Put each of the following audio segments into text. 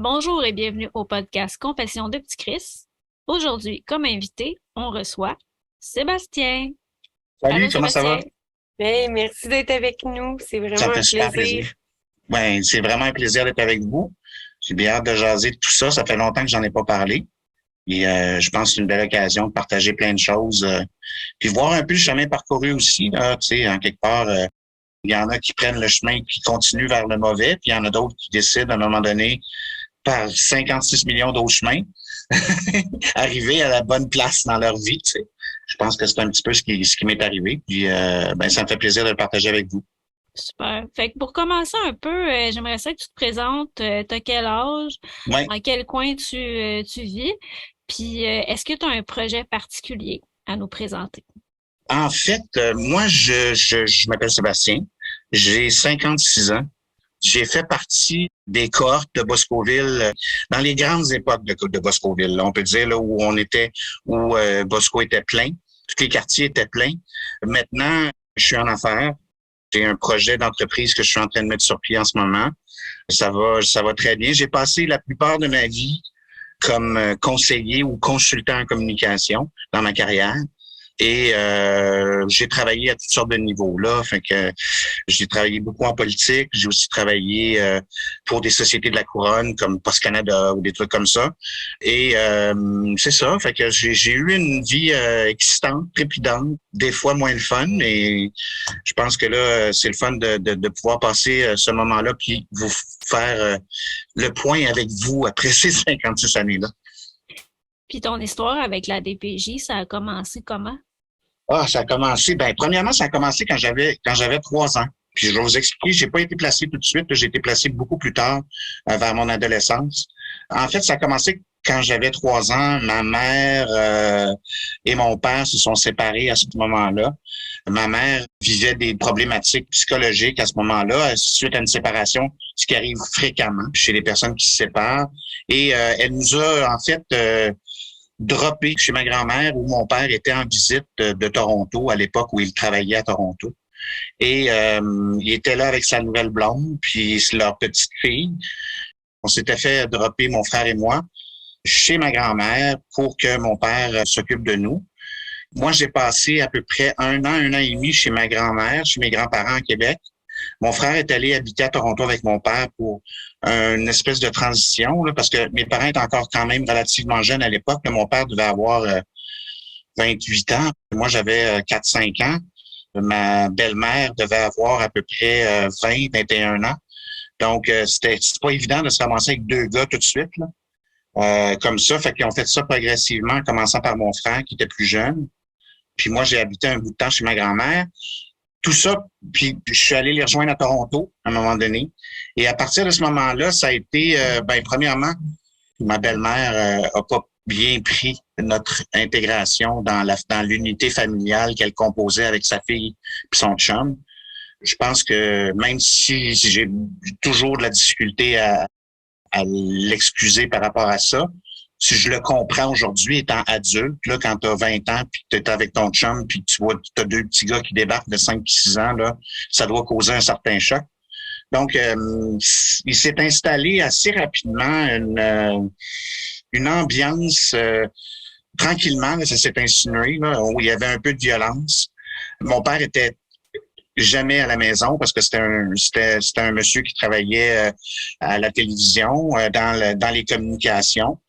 Bonjour et bienvenue au podcast Confession de Petit Chris. Aujourd'hui, comme invité, on reçoit Sébastien. Allô, Salut, comment ça va? Sébastien. Hey, merci d'être avec nous. C'est Ça vraiment me fait un super plaisir. plaisir. Ouais, c'est vraiment un plaisir d'être avec vous. J'ai bien hâte de jaser de tout ça. Ça fait longtemps que j'en ai pas parlé. Et je pense que c'est une belle occasion de partager plein de choses. Puis voir un peu le chemin parcouru aussi. Là, tu sais, en quelque part, il y en a qui prennent le chemin qui continuent vers le mauvais. Puis il y en a d'autres qui décident à un moment donné, par 56 millions d'autres chemins, arriver à la bonne place dans leur vie. Tu sais. Je pense que c'est un petit peu ce qui m'est arrivé. Puis ben, ça me fait plaisir de le partager avec vous. Super. Fait que pour commencer un peu, j'aimerais ça que tu te présentes. T'as quel âge? Ouais. Dans quel coin tu vis? Puis, est-ce que tu as un projet particulier à nous présenter? En fait, moi, je m'appelle Sébastien. J'ai 56 ans. J'ai fait partie des cohortes de Boscoville dans les grandes époques de Boscoville. Là, on peut dire là, où Bosco était plein, tous les quartiers étaient pleins. Maintenant, je suis en affaires. J'ai un projet d'entreprise que je suis en train de mettre sur pied en ce moment. Ça va très bien. J'ai passé la plupart de ma vie comme conseiller ou consultant en communication dans ma carrière. Et j'ai travaillé à toutes sortes de niveaux là. Fait que j'ai travaillé beaucoup en politique. J'ai aussi travaillé pour des sociétés de la couronne comme Post Canada ou des trucs comme ça. Et c'est ça. Fait que j'ai eu une vie excitante, trépidante, des fois moins le fun. Mais je pense que là, c'est le fun de pouvoir passer ce moment-là puis vous faire le point avec vous après ces 56 années-là. Puis ton histoire avec la DPJ, ça a commencé comment? Ah, ça a commencé. Ben, premièrement, ça a commencé quand j'avais 3 ans. Puis je vais vous expliquer, j'ai pas été placé tout de suite. J'ai été placé beaucoup plus tard, vers mon adolescence. En fait, ça a commencé quand j'avais 3 ans. Ma mère et mon père se sont séparés à ce moment-là. Ma mère vivait des problématiques psychologiques à ce moment-là, suite à une séparation, ce qui arrive fréquemment chez les personnes qui se séparent. Et elle nous a en fait droppé chez ma grand-mère où mon père était en visite de Toronto à l'époque où il travaillait à Toronto. Et il était là avec sa nouvelle blonde, puis leur petite fille. On s'était fait dropper, mon frère et moi, chez ma grand-mère pour que mon père s'occupe de nous. Moi, j'ai passé à peu près un an et demi chez ma grand-mère, chez mes grands-parents à Québec. Mon frère est allé habiter à Toronto avec mon père pour une espèce de transition, là, parce que mes parents étaient encore quand même relativement jeunes à l'époque. Là, mon père devait avoir 28 ans. Moi, j'avais 4-5 ans. Ma belle-mère devait avoir à peu près 20-21 ans. Donc, c'est pas évident de se ramasser avec deux gars tout de suite, là. Comme ça. Fait qu'ils ont fait ça progressivement, en commençant par mon frère qui était plus jeune. Puis moi, j'ai habité un bout de temps chez ma grand-mère. Tout ça, puis je suis allé les rejoindre à Toronto à un moment donné. Et à partir de ce moment-là, ça a été, ben, premièrement, ma belle-mère a pas bien pris notre intégration dans l'unité familiale qu'elle composait avec sa fille et son chum. Je pense que même si j'ai toujours de la difficulté à l'excuser par rapport à ça, si je le comprends aujourd'hui, étant adulte, là, quand tu as 20 ans, puis que tu es avec ton chum, puis tu vois, tu as deux petits gars qui débarquent de 5-6 ans, là, ça doit causer un certain choc. Donc, il s'est installé assez rapidement une ambiance tranquillement, là, ça s'est insinué, là, où il y avait un peu de violence. Mon père était jamais à la maison parce que c'était un monsieur qui travaillait à la télévision, dans les communications.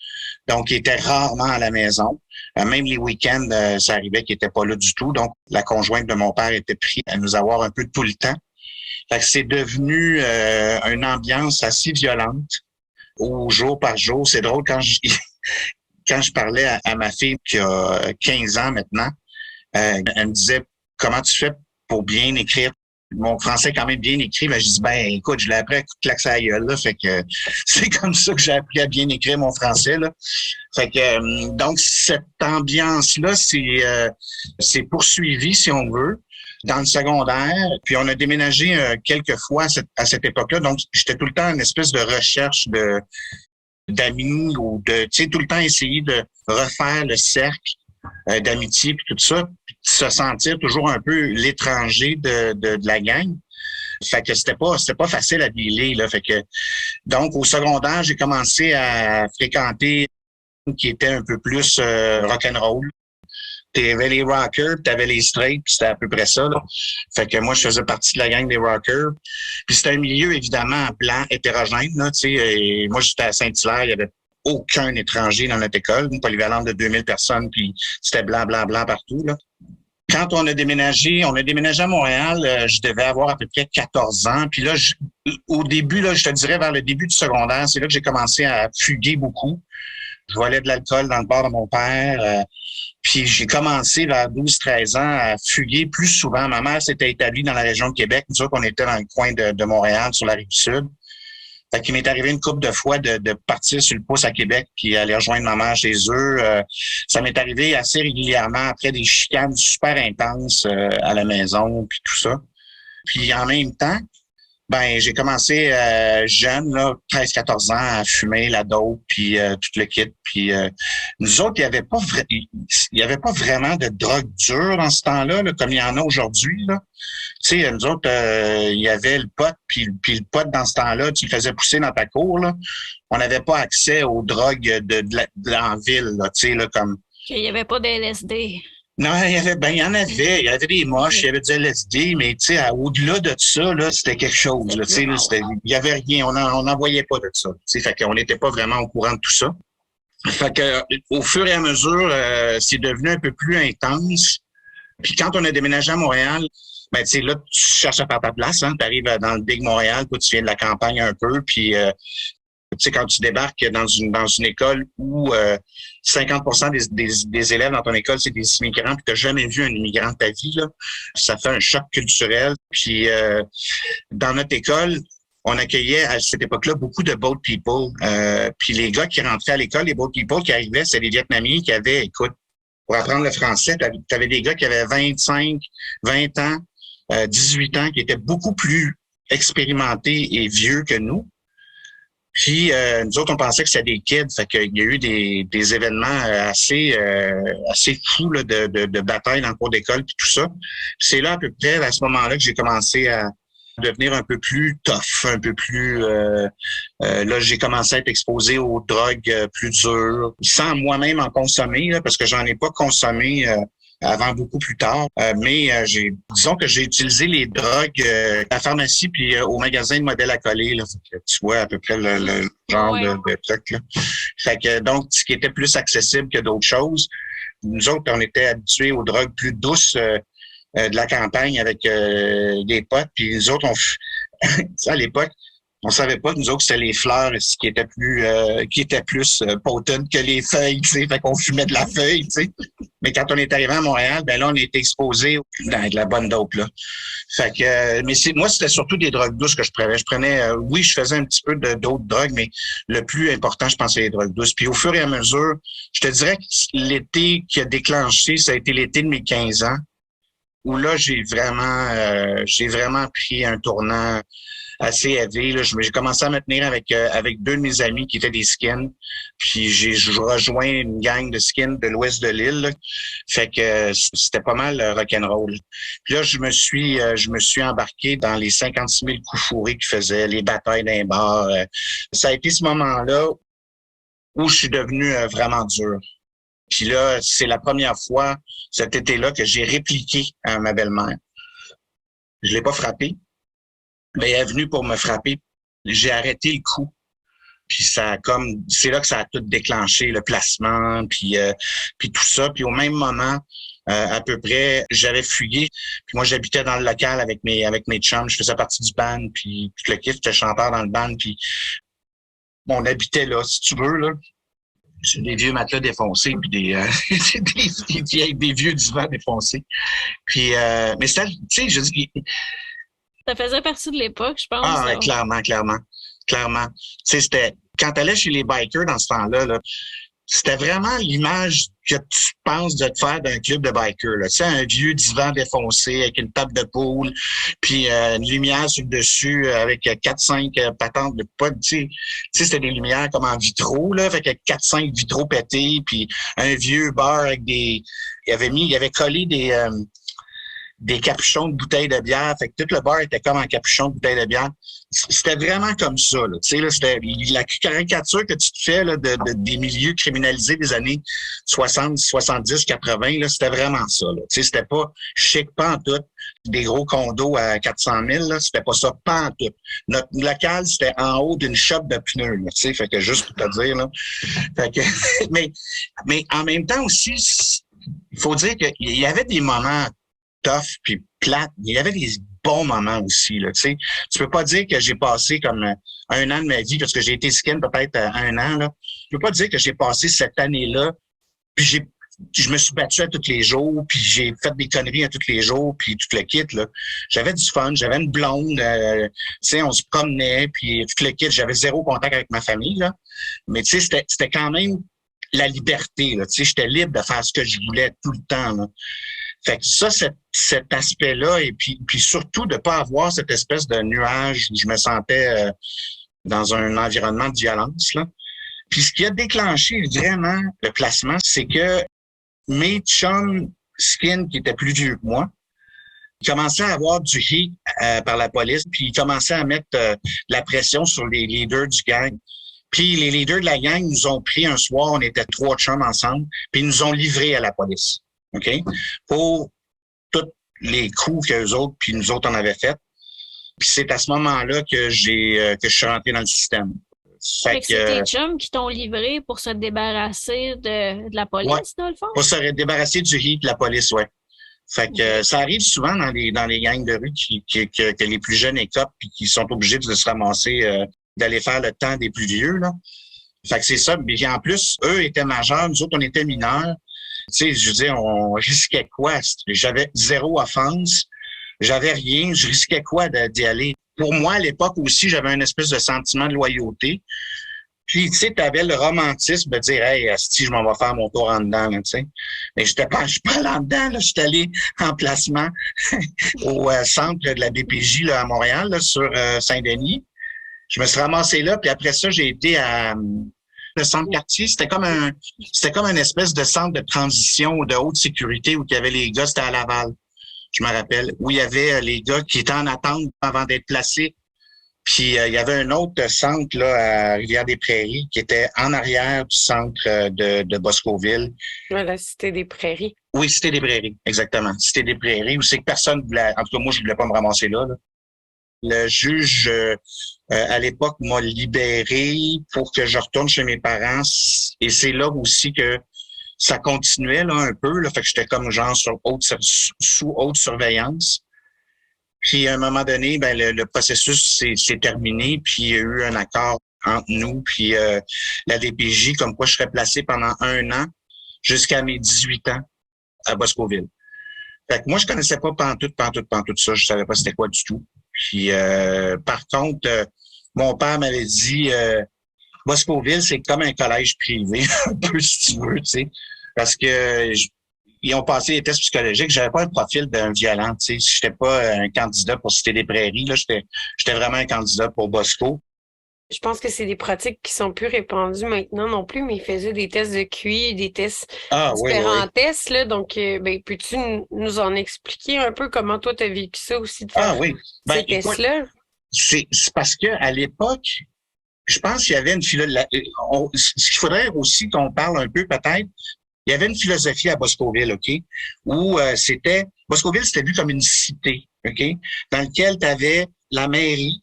Donc, il était rarement à la maison. Même les week-ends, ça arrivait qu'il était pas là du tout. Donc, la conjointe de mon père était prise à nous avoir un peu tout le temps. Fait que c'est devenu une ambiance assez violente au jour par jour. C'est drôle quand je parlais à ma fille qui a 15 ans maintenant, elle me disait comment tu fais pour bien écrire. Mon français est quand même bien écrit, mais je dis ben écoute, je l'ai appris à coup de claque à la gueule, là, fait que c'est comme ça que j'ai appris à bien écrire mon français là. Fait que donc cette ambiance-là, c'est poursuivi si on veut dans le secondaire. Puis on a déménagé quelques fois à cette époque-là, donc j'étais tout le temps une espèce de recherche d'amis ou de, tu sais, tout le temps essayer de refaire le cercle d'amitié puis tout ça, puis se sentir toujours un peu l'étranger de la gang. Fait que c'était pas facile à dealer là. Fait que Donc, au secondaire, j'ai commencé à fréquenter qui était un peu plus rock'n'roll. T'avais les rockers, puis t'avais les straight, puis c'était à peu près ça, là. Fait que moi, je faisais partie de la gang des rockers. Puis c'était un milieu, évidemment, blanc, hétérogène, là, tu sais. Et moi, j'étais à Saint-Hilaire, il y avait aucun étranger dans notre école, une polyvalente de 2000 personnes, puis c'était blanc, blanc, blanc partout, là. Quand on a déménagé à Montréal, je devais avoir à peu près 14 ans. Puis là, au début, là, je te dirais vers le début du secondaire, c'est là que j'ai commencé à fuguer beaucoup. Je volais de l'alcool dans le bar de mon père. Puis j'ai commencé vers 12-13 ans à fuguer plus souvent. Ma mère s'était établie dans la région de Québec. Nous autres, on était dans le coin de Montréal, sur la Rive-Sud. Fait qu'il m'est arrivé une couple de fois de partir sur le pouce à Québec puis aller rejoindre ma mère chez eux. Ça m'est arrivé assez régulièrement après des chicanes super intenses à la maison puis tout ça. Puis en même temps, ben j'ai commencé jeune, là, 13-14 ans, à fumer la dope, puis tout le kit. Puis nous autres, il y avait pas vraiment de drogue dure dans ce temps-là, là, comme il y en a aujourd'hui, là. Tu sais, nous autres, il y avait le pot, puis le pot dans ce temps-là, tu le faisais pousser dans ta cour, là. On n'avait pas accès aux drogues de la ville, là, tu sais, là, comme. Qu'il n'y avait pas de LSD. Non, il y en avait. Il y avait des moches, il y avait du LSD, mais tu sais, au-delà de ça, là, c'était quelque chose. Là, tu sais, il y avait rien. On n'en voyait pas de ça. Tu sais, fait qu'on n'était pas vraiment au courant de tout ça. Fait que, au fur et à mesure, c'est devenu un peu plus intense. Puis quand on a déménagé à Montréal, ben tu sais, là, tu cherches à faire ta place, hein. Tu arrives dans le Big Montréal, toi, tu viens de la campagne un peu, puis tu sais, quand tu débarques dans une école où 50% des élèves dans ton école, c'est des immigrants, puis tu n'as jamais vu un immigrant de ta vie, là, ça fait un choc culturel. Puis dans notre école, on accueillait à cette époque-là beaucoup de boat people. Puis les gars qui rentraient à l'école, les boat people qui arrivaient, c'est des Vietnamiens qui avaient, écoute, pour apprendre le français, tu avais des gars qui avaient 25, 20 ans, 18 ans, qui étaient beaucoup plus expérimentés et vieux que nous. Puis nous autres, on pensait que c'était des kids, fait qu'il y a eu des événements assez fous là, de bataille dans le cours d'école puis tout ça. C'est là à peu près à ce moment-là que j'ai commencé à devenir un peu plus tough, un peu plus là j'ai commencé à être exposé aux drogues plus dures, sans moi-même en consommer là, parce que j'en ai pas consommé avant beaucoup plus tard. Mais disons que j'ai utilisé les drogues à la pharmacie puis au magasin de modèles à coller. Là. Tu vois à peu près le genre de truc. Là. Fait que donc, ce qui était plus accessible que d'autres choses. Nous autres, on était habitués aux drogues plus douces de la campagne avec des potes. Puis nous autres, à l'époque, on savait pas que nous autres, c'était les fleurs qui étaient plus potent que les feuilles, tu sais. Fait qu'on fumait de la feuille, tu sais. Mais quand on est arrivé à Montréal, ben là, on était exposé dans de la bonne dope, là. Fait que, mais moi, c'était surtout des drogues douces que je prenais. Oui, je faisais un petit peu d'autres drogues, mais le plus important, je pense, c'est les drogues douces. Puis au fur et à mesure, je te dirais que l'été qui a déclenché, ça a été l'été de mes 15 ans, où là, j'ai vraiment pris un tournant assez élevé. Là. J'ai commencé à me tenir avec deux de mes amis qui étaient des skins. Puis j'ai rejoint une gang de skins de l'ouest de l'île. Là. Fait que c'était pas mal rock'n'roll. Puis là, je me suis embarqué dans les 56 000 coups fourrés qu'ils faisaient, les batailles d'un bar. Ça a été ce moment-là où je suis devenu vraiment dur. Puis là, c'est la première fois cet été-là que j'ai répliqué à ma belle-mère. Je l'ai pas frappée, mais elle est venue pour me frapper. J'ai arrêté le coup. Puis c'est là que ça a tout déclenché, le placement, puis tout ça. Puis au même moment, à peu près, j'avais fugué. Puis moi, j'habitais dans le local avec mes chums. Je faisais partie du band, puis tout le kit, j'étais chanteur dans le band. Puis on habitait là, si tu veux, là. C'est des vieux matelas défoncés, puis des vieux divans défoncés. Puis, mais c'était, tu sais, je dis... Ça faisait partie de l'époque, je pense. Ah, ouais, clairement. Tu sais, c'était... Quand t'allais chez les bikers dans ce temps-là, là, c'était vraiment l'image que tu penses de te faire d'un club de bikers. Tu sais, un vieux divan défoncé avec une table de poule, puis une lumière sur le dessus avec 4-5 patentes de potes. Tu sais, c'était des lumières comme en vitraux, là, avec 4-5 vitraux pétés, puis un vieux bar avec des... Il avait collé des capuchons de bouteilles de bière. Fait que tout le bar était comme en capuchon de bouteilles de bière. C'était vraiment comme ça, là. Tu sais, là, c'était la caricature que tu te fais, là, des milieux criminalisés des années 60, 70, 80, là, c'était vraiment ça, là. Tu sais, c'était pas chic, pas en tout. Des gros condos à 400 000, là, c'était pas ça, pas en tout. Notre local, c'était en haut d'une shop de pneus, là, tu sais, fait que juste pour te dire, là. Fait que, mais en même temps aussi, il faut dire qu'il y avait des moments tough puis plates. Il y avait des bons moments aussi, là, tu sais. Tu peux pas dire que j'ai passé comme un an de ma vie, parce que j'ai été skin peut-être un an, là. Tu peux pas dire que j'ai passé cette année-là, puis je me suis battu à tous les jours, puis j'ai fait des conneries à tous les jours, puis tout le kit, là. J'avais du fun, j'avais une blonde, tu sais, on se promenait, puis tout le kit, j'avais zéro contact avec ma famille, là. Mais tu sais, c'était quand même la liberté, là. Tu sais, j'étais libre de faire ce que je voulais tout le temps, là. Fait que ça, cet aspect-là, et puis surtout de pas avoir cette espèce de nuage où je me sentais dans un environnement de violence, là. Puis ce qui a déclenché vraiment le placement, c'est que mes chums skin qui étaient plus vieux que moi, ils commençaient à avoir du hate par la police, puis ils commençaient à mettre de la pression sur les leaders du gang. Puis les leaders de la gang nous ont pris un soir, on était 3 chums ensemble, puis ils nous ont livrés à la police, OK? Pour tous les coups qu'eux autres, puis nous autres, on avait fait. Puis c'est à ce moment-là que je suis rentré dans le système. Fait que c'est tes chums qui t'ont livré pour se débarrasser de la police, ouais, dans le fond? Pour se débarrasser du hit de la police, ouais. Fait que ça arrive souvent dans les gangs de rue que les plus jeunes écopent puis qui sont obligés de se ramasser, d'aller faire le temps des plus vieux, là. Fait que c'est ça. Mais en plus, eux étaient majeurs, nous autres, on était mineurs. Tu sais, je veux dire, on risquait quoi? J'avais zéro offense. J'avais rien. Je risquais quoi d'y aller? Pour moi, à l'époque aussi, j'avais un espèce de sentiment de loyauté. Puis, tu sais, t'avais le romantisme de dire, hey, asti, je m'en vais faire mon tour en dedans, là, tu sais. Mais je suis pas là en dedans, là. Je suis allé en placement au centre de la BPJ, là, à Montréal, là, sur Saint-Denis. Je me suis ramassé là, puis après ça, j'ai été à le centre quartier. C'était comme un espèce de centre de transition de haute sécurité où il y avait les gars, c'était à Laval, je me rappelle, où il y avait les gars qui étaient en attente avant d'être placés. Puis il y avait un autre centre là à Rivière-des-Prairies qui était en arrière du centre de Boscoville. Ouais, la Cité des Prairies. Oui, Cité des Prairies, exactement. Cité des Prairies, où c'est que personne voulait, en tout cas moi je voulais pas me ramasser là. Le juge à l'époque m'a libéré pour que je retourne chez mes parents et c'est là aussi que ça continuait là un peu là, fait que j'étais comme genre sous haute surveillance. Puis à un moment donné, ben le processus s'est terminé, puis il y a eu un accord entre nous puis la DPJ comme quoi je serais placé pendant 1 an jusqu'à mes 18 ans à Boscoville. Fait que moi je connaissais pas pantoute ça, je savais pas c'était quoi du tout. Puis par contre, mon père m'avait dit Boscoville, c'est comme un collège privé, un peu si tu veux, tu sais, parce que ils ont passé les tests psychologiques. J'avais pas un profil d'un violent, tu sais. J'étais pas un candidat pour Cité des Prairies, là. J'étais vraiment un candidat pour Bosco. Je pense que c'est des pratiques qui sont plus répandues maintenant non plus, mais ils faisaient des tests de QI, des tests, différents tests, là. Donc, ben, peux-tu nous en expliquer un peu comment toi t'as vécu ça aussi de faire ces tests-là? C'est parce que à l'époque, je pense qu'il y avait une philosophie. Ce qu'il faudrait aussi qu'on parle un peu peut-être. Il y avait une philosophie à Boscoville, OK, où Boscoville, c'était vu comme une cité, OK, dans lequel tu avais la mairie,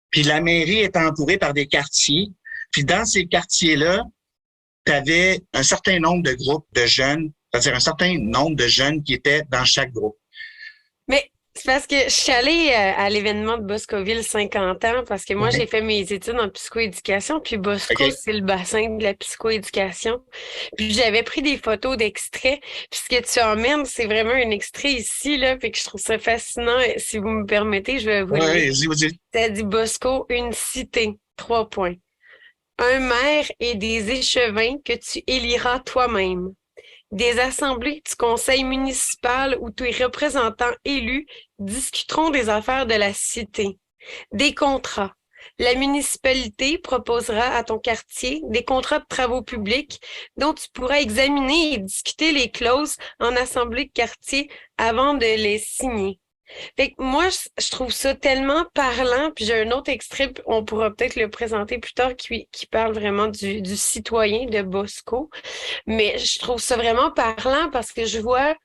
puis la mairie était entourée par des quartiers, puis dans ces quartiers-là, tu avais un certain nombre de groupes de jeunes, c'est-à-dire un certain nombre de jeunes qui étaient dans chaque groupe. Mais c'est parce que je suis allée à l'événement de Boscoville 50 ans, parce que moi, j'ai fait mes études en psychoéducation, puis Bosco, c'est le bassin de la psychoéducation. Puis j'avais pris des photos d'extraits, puis ce que tu emmènes, c'est vraiment un extrait ici, là, fait que je trouve ça fascinant. Si vous me permettez, je vais vous lire. Vas-y. Ça dit Bosco, une cité, 3 points. Un maire et des échevins que tu éliras toi-même. Des assemblées du conseil municipal où tes représentants élus discuteront des affaires de la cité. Des contrats, La municipalité proposera à ton quartier des contrats de travaux publics dont tu pourras examiner et discuter les clauses en assemblée de quartier avant de les signer. Fait que moi, je trouve ça tellement parlant, puis j'ai un autre extrait, puis on pourra peut-être le présenter plus tard, qui parle vraiment du citoyen de Bosco. Mais je trouve ça vraiment parlant parce que je vois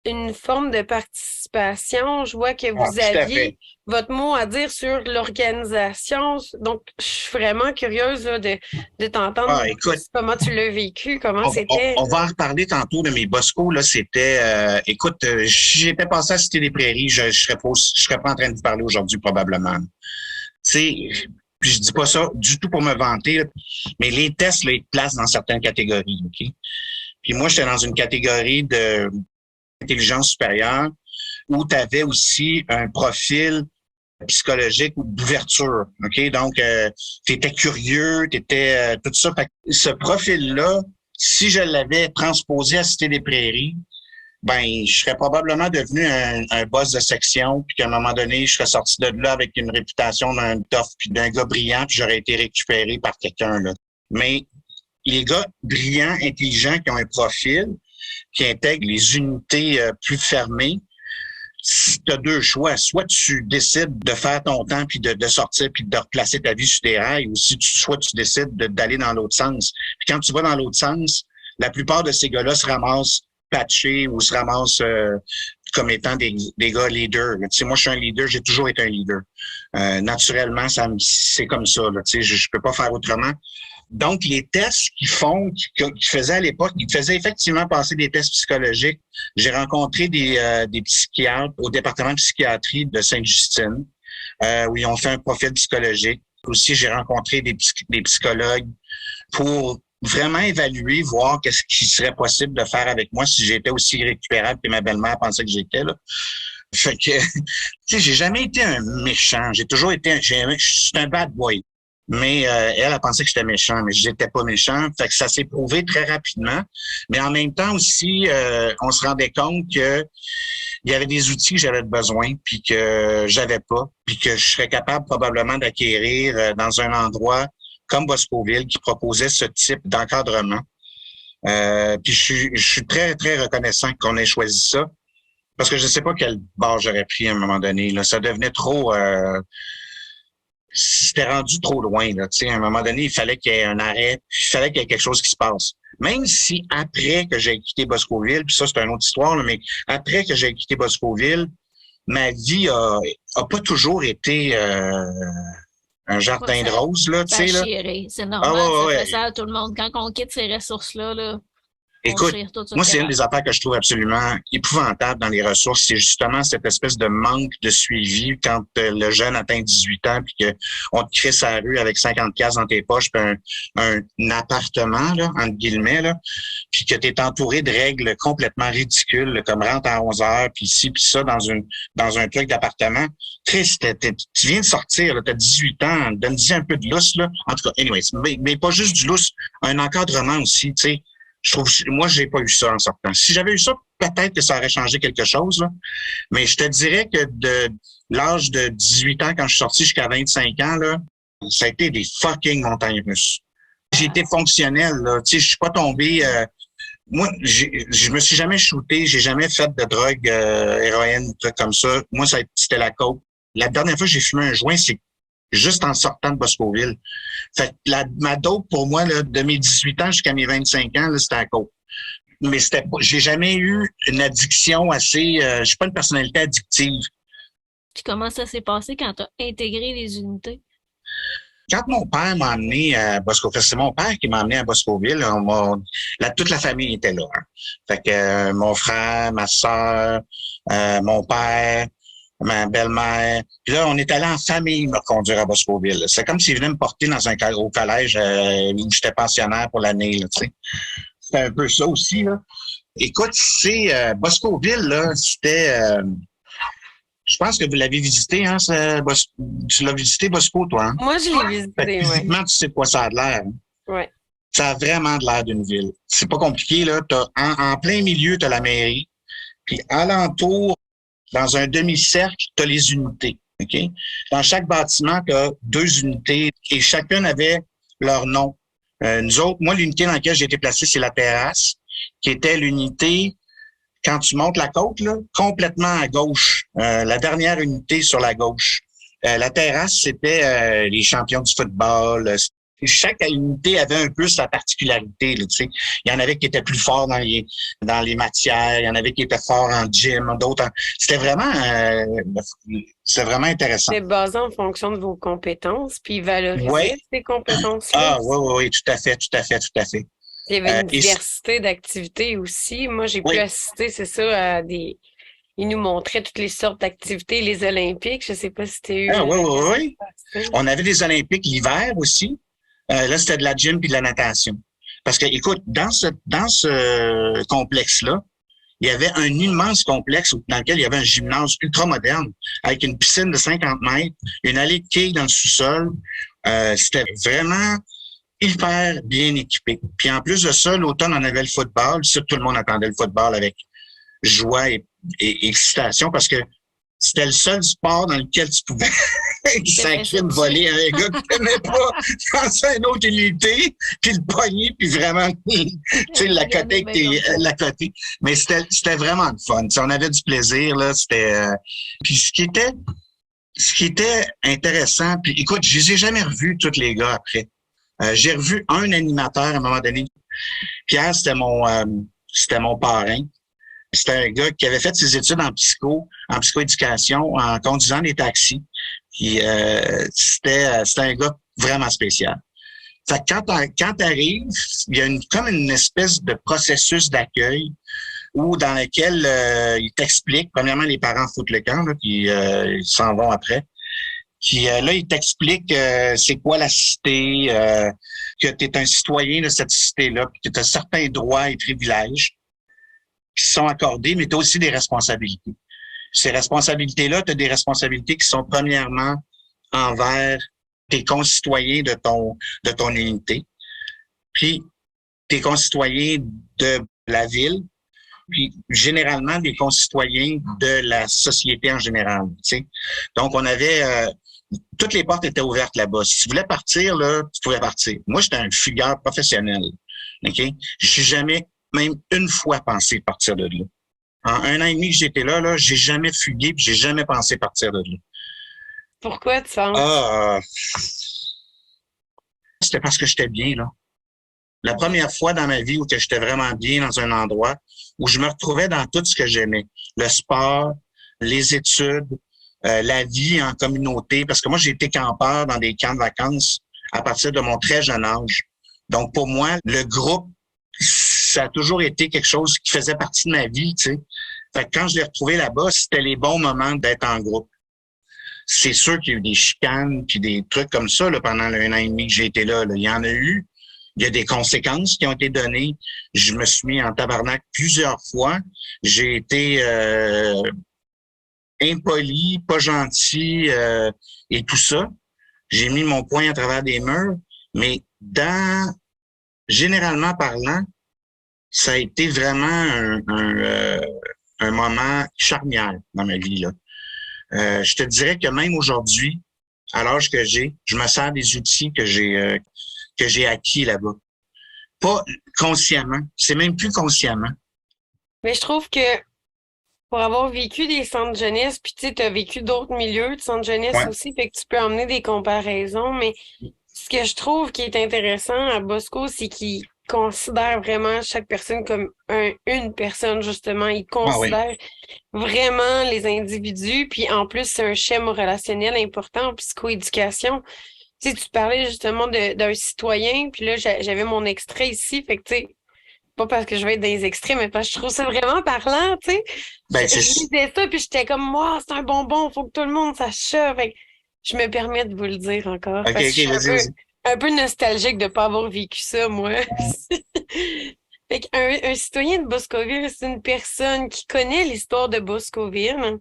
une forme de participation. Je vois que Ah, vous tout à fait. aviez votre mot à dire sur l'organisation. Donc, je suis vraiment curieuse là, de t'entendre Ah, écoute, comment tu l'as vécu, comment c'était. on va en reparler tantôt de mes Bosco. Là, c'était, écoute, si j'étais passé à Cité des Prairies, je serais pas en train de vous parler aujourd'hui probablement. Tu sais, puis je dis pas ça du tout pour me vanter, là, mais les tests, là, ils te placent dans certaines catégories, ok. Puis moi, j'étais dans une catégorie de intelligence supérieure où tu avais aussi un profil psychologique ou d'ouverture. OK? Donc, tu étais curieux, tu étais tout ça. Fait que ce profil-là, si je l'avais transposé à Cité des Prairies, ben, je serais probablement devenu un boss de section, puis qu'à un moment donné, je serais sorti de là avec une réputation d'un tough, puis d'un gars brillant, puis j'aurais été récupéré par quelqu'un, là. Mais les gars brillants, intelligents, qui ont un profil, qui intègrent les unités plus fermées, tu as deux choix. Soit tu décides de faire ton temps, puis de sortir, puis de replacer ta vie sur des rails, ou soit tu décides d'aller dans l'autre sens. Puis quand tu vas dans l'autre sens, la plupart de ces gars-là se ramassent patchés ou se ramassent comme étant des gars leaders. Tu sais, moi, je suis un leader, j'ai toujours été un leader. Naturellement, c'est comme ça. Là, tu sais, je peux pas faire autrement. Donc, les tests qu'ils faisaient à l'époque, ils faisaient effectivement passer des tests psychologiques. J'ai rencontré des psychiatres au département de psychiatrie de Sainte-Justine, où ils ont fait un profil psychologique. Aussi, j'ai rencontré des psychologues pour vraiment évaluer, voir qu'est-ce qui serait possible de faire avec moi si j'étais aussi récupérable que ma belle-mère pensait que j'étais, là. Fait que, tu sais, j'ai jamais été un méchant. J'ai toujours été, je suis un bad boy. Mais elle pensait que j'étais méchant, mais je n'étais pas méchant. Fait que ça s'est prouvé très rapidement. Mais en même temps aussi, on se rendait compte que il y avait des outils que j'avais besoin, puis que j'avais pas, puis que je serais capable probablement d'acquérir dans un endroit comme Boscoville qui proposait ce type d'encadrement. Puis je suis très, très reconnaissant qu'on ait choisi ça, parce que je ne sais pas quel bord j'aurais pris à un moment donné. Là. Ça devenait trop... c'était rendu trop loin. Là, à un moment donné, il fallait qu'il y ait un arrêt, il fallait qu'il y ait quelque chose qui se passe. Même si après que j'ai quitté Boscoville, puis ça, c'est une autre histoire, là, mais après que j'ai quitté Boscoville, ma vie a pas toujours été un jardin de roses, là, tu sais, là. C'est Ah, normal, ouais, ça ouais. fait ça à tout le monde. Quand on quitte ces ressources-là, là, on Écoute, chire tout sur moi, le c'est une terrain. des affaires que je trouve absolument épouvantable dans les ressources. C'est justement cette espèce de manque de suivi quand le jeune atteint 18 ans puis qu'on te crée sa rue avec 50 piastres dans tes poches puis un appartement, là, entre guillemets, là, puis que tu es entouré de règles complètement ridicules, là, comme rentre à 11 heures, puis ci, puis ça, dans un truc d'appartement. Chris, tu viens de sortir, tu as 18 ans, donne-y un peu de lousse, là. En tout cas, anyways, mais pas juste du lousse, un encadrement aussi, tu sais. Moi, j'ai pas eu ça en sortant. Si j'avais eu ça, peut-être que ça aurait changé quelque chose, là. Mais je te dirais que de l'âge de 18 ans, quand je suis sorti jusqu'à 25 ans, là, ça a été des fucking montagnes russes. J'ai été fonctionnel, là. Tu sais, je suis pas tombé... moi, je me suis jamais shooté, j'ai jamais fait de drogue, héroïne, trucs comme ça. Moi, c'était la coke. La dernière fois que j'ai fumé un joint, c'est juste en sortant de Boscoville. Fait que ma dope, pour moi, là, de mes 18 ans jusqu'à mes 25 ans, là, c'était la coke. Mais j'ai jamais eu une addiction assez... je suis pas une personnalité addictive. Puis comment ça s'est passé quand tu as intégré les unités? Quand mon père m'a amené à Boscoville, c'est mon père qui m'a amené à Boscoville, toute la famille était là. Hein. Fait que mon frère, ma soeur, mon père, ma belle-mère. Puis là, on est allé en famille me conduire à Boscoville. C'est comme s'ils venaient me porter au collège où j'étais pensionnaire pour l'année. Tu sais. C'était un peu ça aussi. Là. Écoute, c'est Boscoville, là, c'était... je pense que vous l'avez visité, hein? Tu l'as visité, Bosco, toi, hein? Moi, je l'ai visité, oui. Physiquement, tu sais de quoi ça a de l'air. Hein? Ouais. Ça a vraiment de l'air d'une ville. C'est pas compliqué, là. En plein milieu, tu as la mairie. Puis alentour, dans un demi-cercle, tu as les unités. OK? Dans chaque bâtiment, tu as 2 unités et chacune avait leur nom. Nous autres, moi, l'unité dans laquelle j'ai été placé, c'est la terrasse, qui était l'unité, quand tu montes la côte, là, complètement à gauche. La dernière unité sur la gauche. La terrasse, c'était les champions du football. Chaque unité avait un peu sa particularité. Là, tu sais. Il y en avait qui étaient plus forts dans les matières, il y en avait qui étaient forts en gym, d'autres. C'était vraiment intéressant. C'est basé en fonction de vos compétences, puis valoriser Ouais. ces compétences-là. Ah, oui, tout à fait. Il y avait une Et diversité d'activités aussi. Moi, j'ai pu oui, assister, c'est ça, à des. Ils nous montraient toutes les sortes d'activités, les Olympiques. Je sais pas si tu as eu oui. l'occasion de passer. On avait des Olympiques l'hiver aussi. Là, c'était de la gym puis de la natation. Parce que, écoute, dans ce complexe-là, il y avait un immense complexe dans lequel il y avait un gymnase ultra moderne avec une piscine de 50 mètres, une allée de quilles dans le sous-sol. C'était vraiment hyper bien équipé. Puis en plus de ça, l'automne, on avait le football. Ça, tout le monde attendait le football avec joie et excitation parce que c'était le seul sport dans lequel tu pouvais sacrer une volée à un gars que tu n'aimais pas dans une autre unité, puis le pogner, puis vraiment tu sais, la côté. Mais c'était vraiment le fun. T'sais, on avait du plaisir, là. C'était. Puis ce qui était intéressant, puis écoute, je les ai jamais revus, tous les gars, après. J'ai revu un animateur à un moment donné. Pierre, c'était mon parrain. C'était un gars qui avait fait ses études en psychoéducation, en conduisant des taxis. Puis c'était un gars vraiment spécial. Fait que quand t'arrives, il y a comme une espèce de processus d'accueil où dans lequel il t'explique, premièrement, les parents foutent le camp, là, puis ils s'en vont après. Puis là, il t'explique c'est quoi la cité, que tu es un citoyen de cette cité-là, puis que tu as certains droits et privilèges qui sont accordés, mais tu as aussi des responsabilités. Ces responsabilités-là, tu as des responsabilités qui sont premièrement envers tes concitoyens de ton unité, puis tes concitoyens de la ville, puis généralement des concitoyens de la société en général. Tu sais. Donc, on avait... toutes les portes étaient ouvertes là-bas. Si tu voulais partir, là, tu pouvais partir. Moi, j'étais un fugueur professionnel. OK? Je suis jamais, même une fois, pensé partir de là. En 1 an et demi que j'étais là, j'ai jamais fugué puis j'ai jamais pensé partir de là. Pourquoi tu penses? C'était parce que j'étais bien, là. La première fois dans ma vie où que j'étais vraiment bien dans un endroit où je me retrouvais dans tout ce que j'aimais. Le sport, les études, la vie en communauté. Parce que moi, j'ai été campeur dans des camps de vacances à partir de mon très jeune âge. Donc, pour moi, le groupe, ça a toujours été quelque chose qui faisait partie de ma vie, tu sais. Fait que quand je l'ai retrouvé là-bas, c'était les bons moments d'être en groupe. C'est sûr qu'il y a eu des chicanes puis des trucs comme ça là, pendant le 1 an et demi que j'ai été là. Il y en a eu. Il y a des conséquences qui ont été données. Je me suis mis en tabarnak plusieurs fois. J'ai été impoli, pas gentil et tout ça. J'ai mis mon poing à travers des murs, mais généralement parlant, ça a été vraiment un moment charnière dans ma vie, là. Je te dirais que même aujourd'hui, à l'âge que j'ai, je me sers des outils que j'ai acquis là-bas. Pas consciemment, c'est même plus consciemment. Mais je trouve que pour avoir vécu des centres jeunesse, puis tu sais, tu as vécu d'autres milieux de centres jeunesse aussi, fait que tu peux emmener des comparaisons, mais ce que je trouve qui est intéressant à Bosco, c'est qu'il considère vraiment chaque personne comme une personne, justement. Il considère vraiment les individus, puis en plus, c'est un schéma relationnel important en psychoéducation. Tu sais, tu parlais justement d'un citoyen, puis là, j'avais mon extrait ici, fait que tu sais, pas parce que je vais être dans les extraits, mais parce que je trouve ça vraiment parlant, tu sais. Je lisais ça, puis j'étais comme, wow, c'est un bonbon, faut que tout le monde sache ça. Fait que je me permets de vous le dire encore. Parce que je suis un peu nostalgique de ne pas avoir vécu ça, moi. Fait qu'un citoyen de Boscoville, c'est une personne qui connaît l'histoire de Boscoville,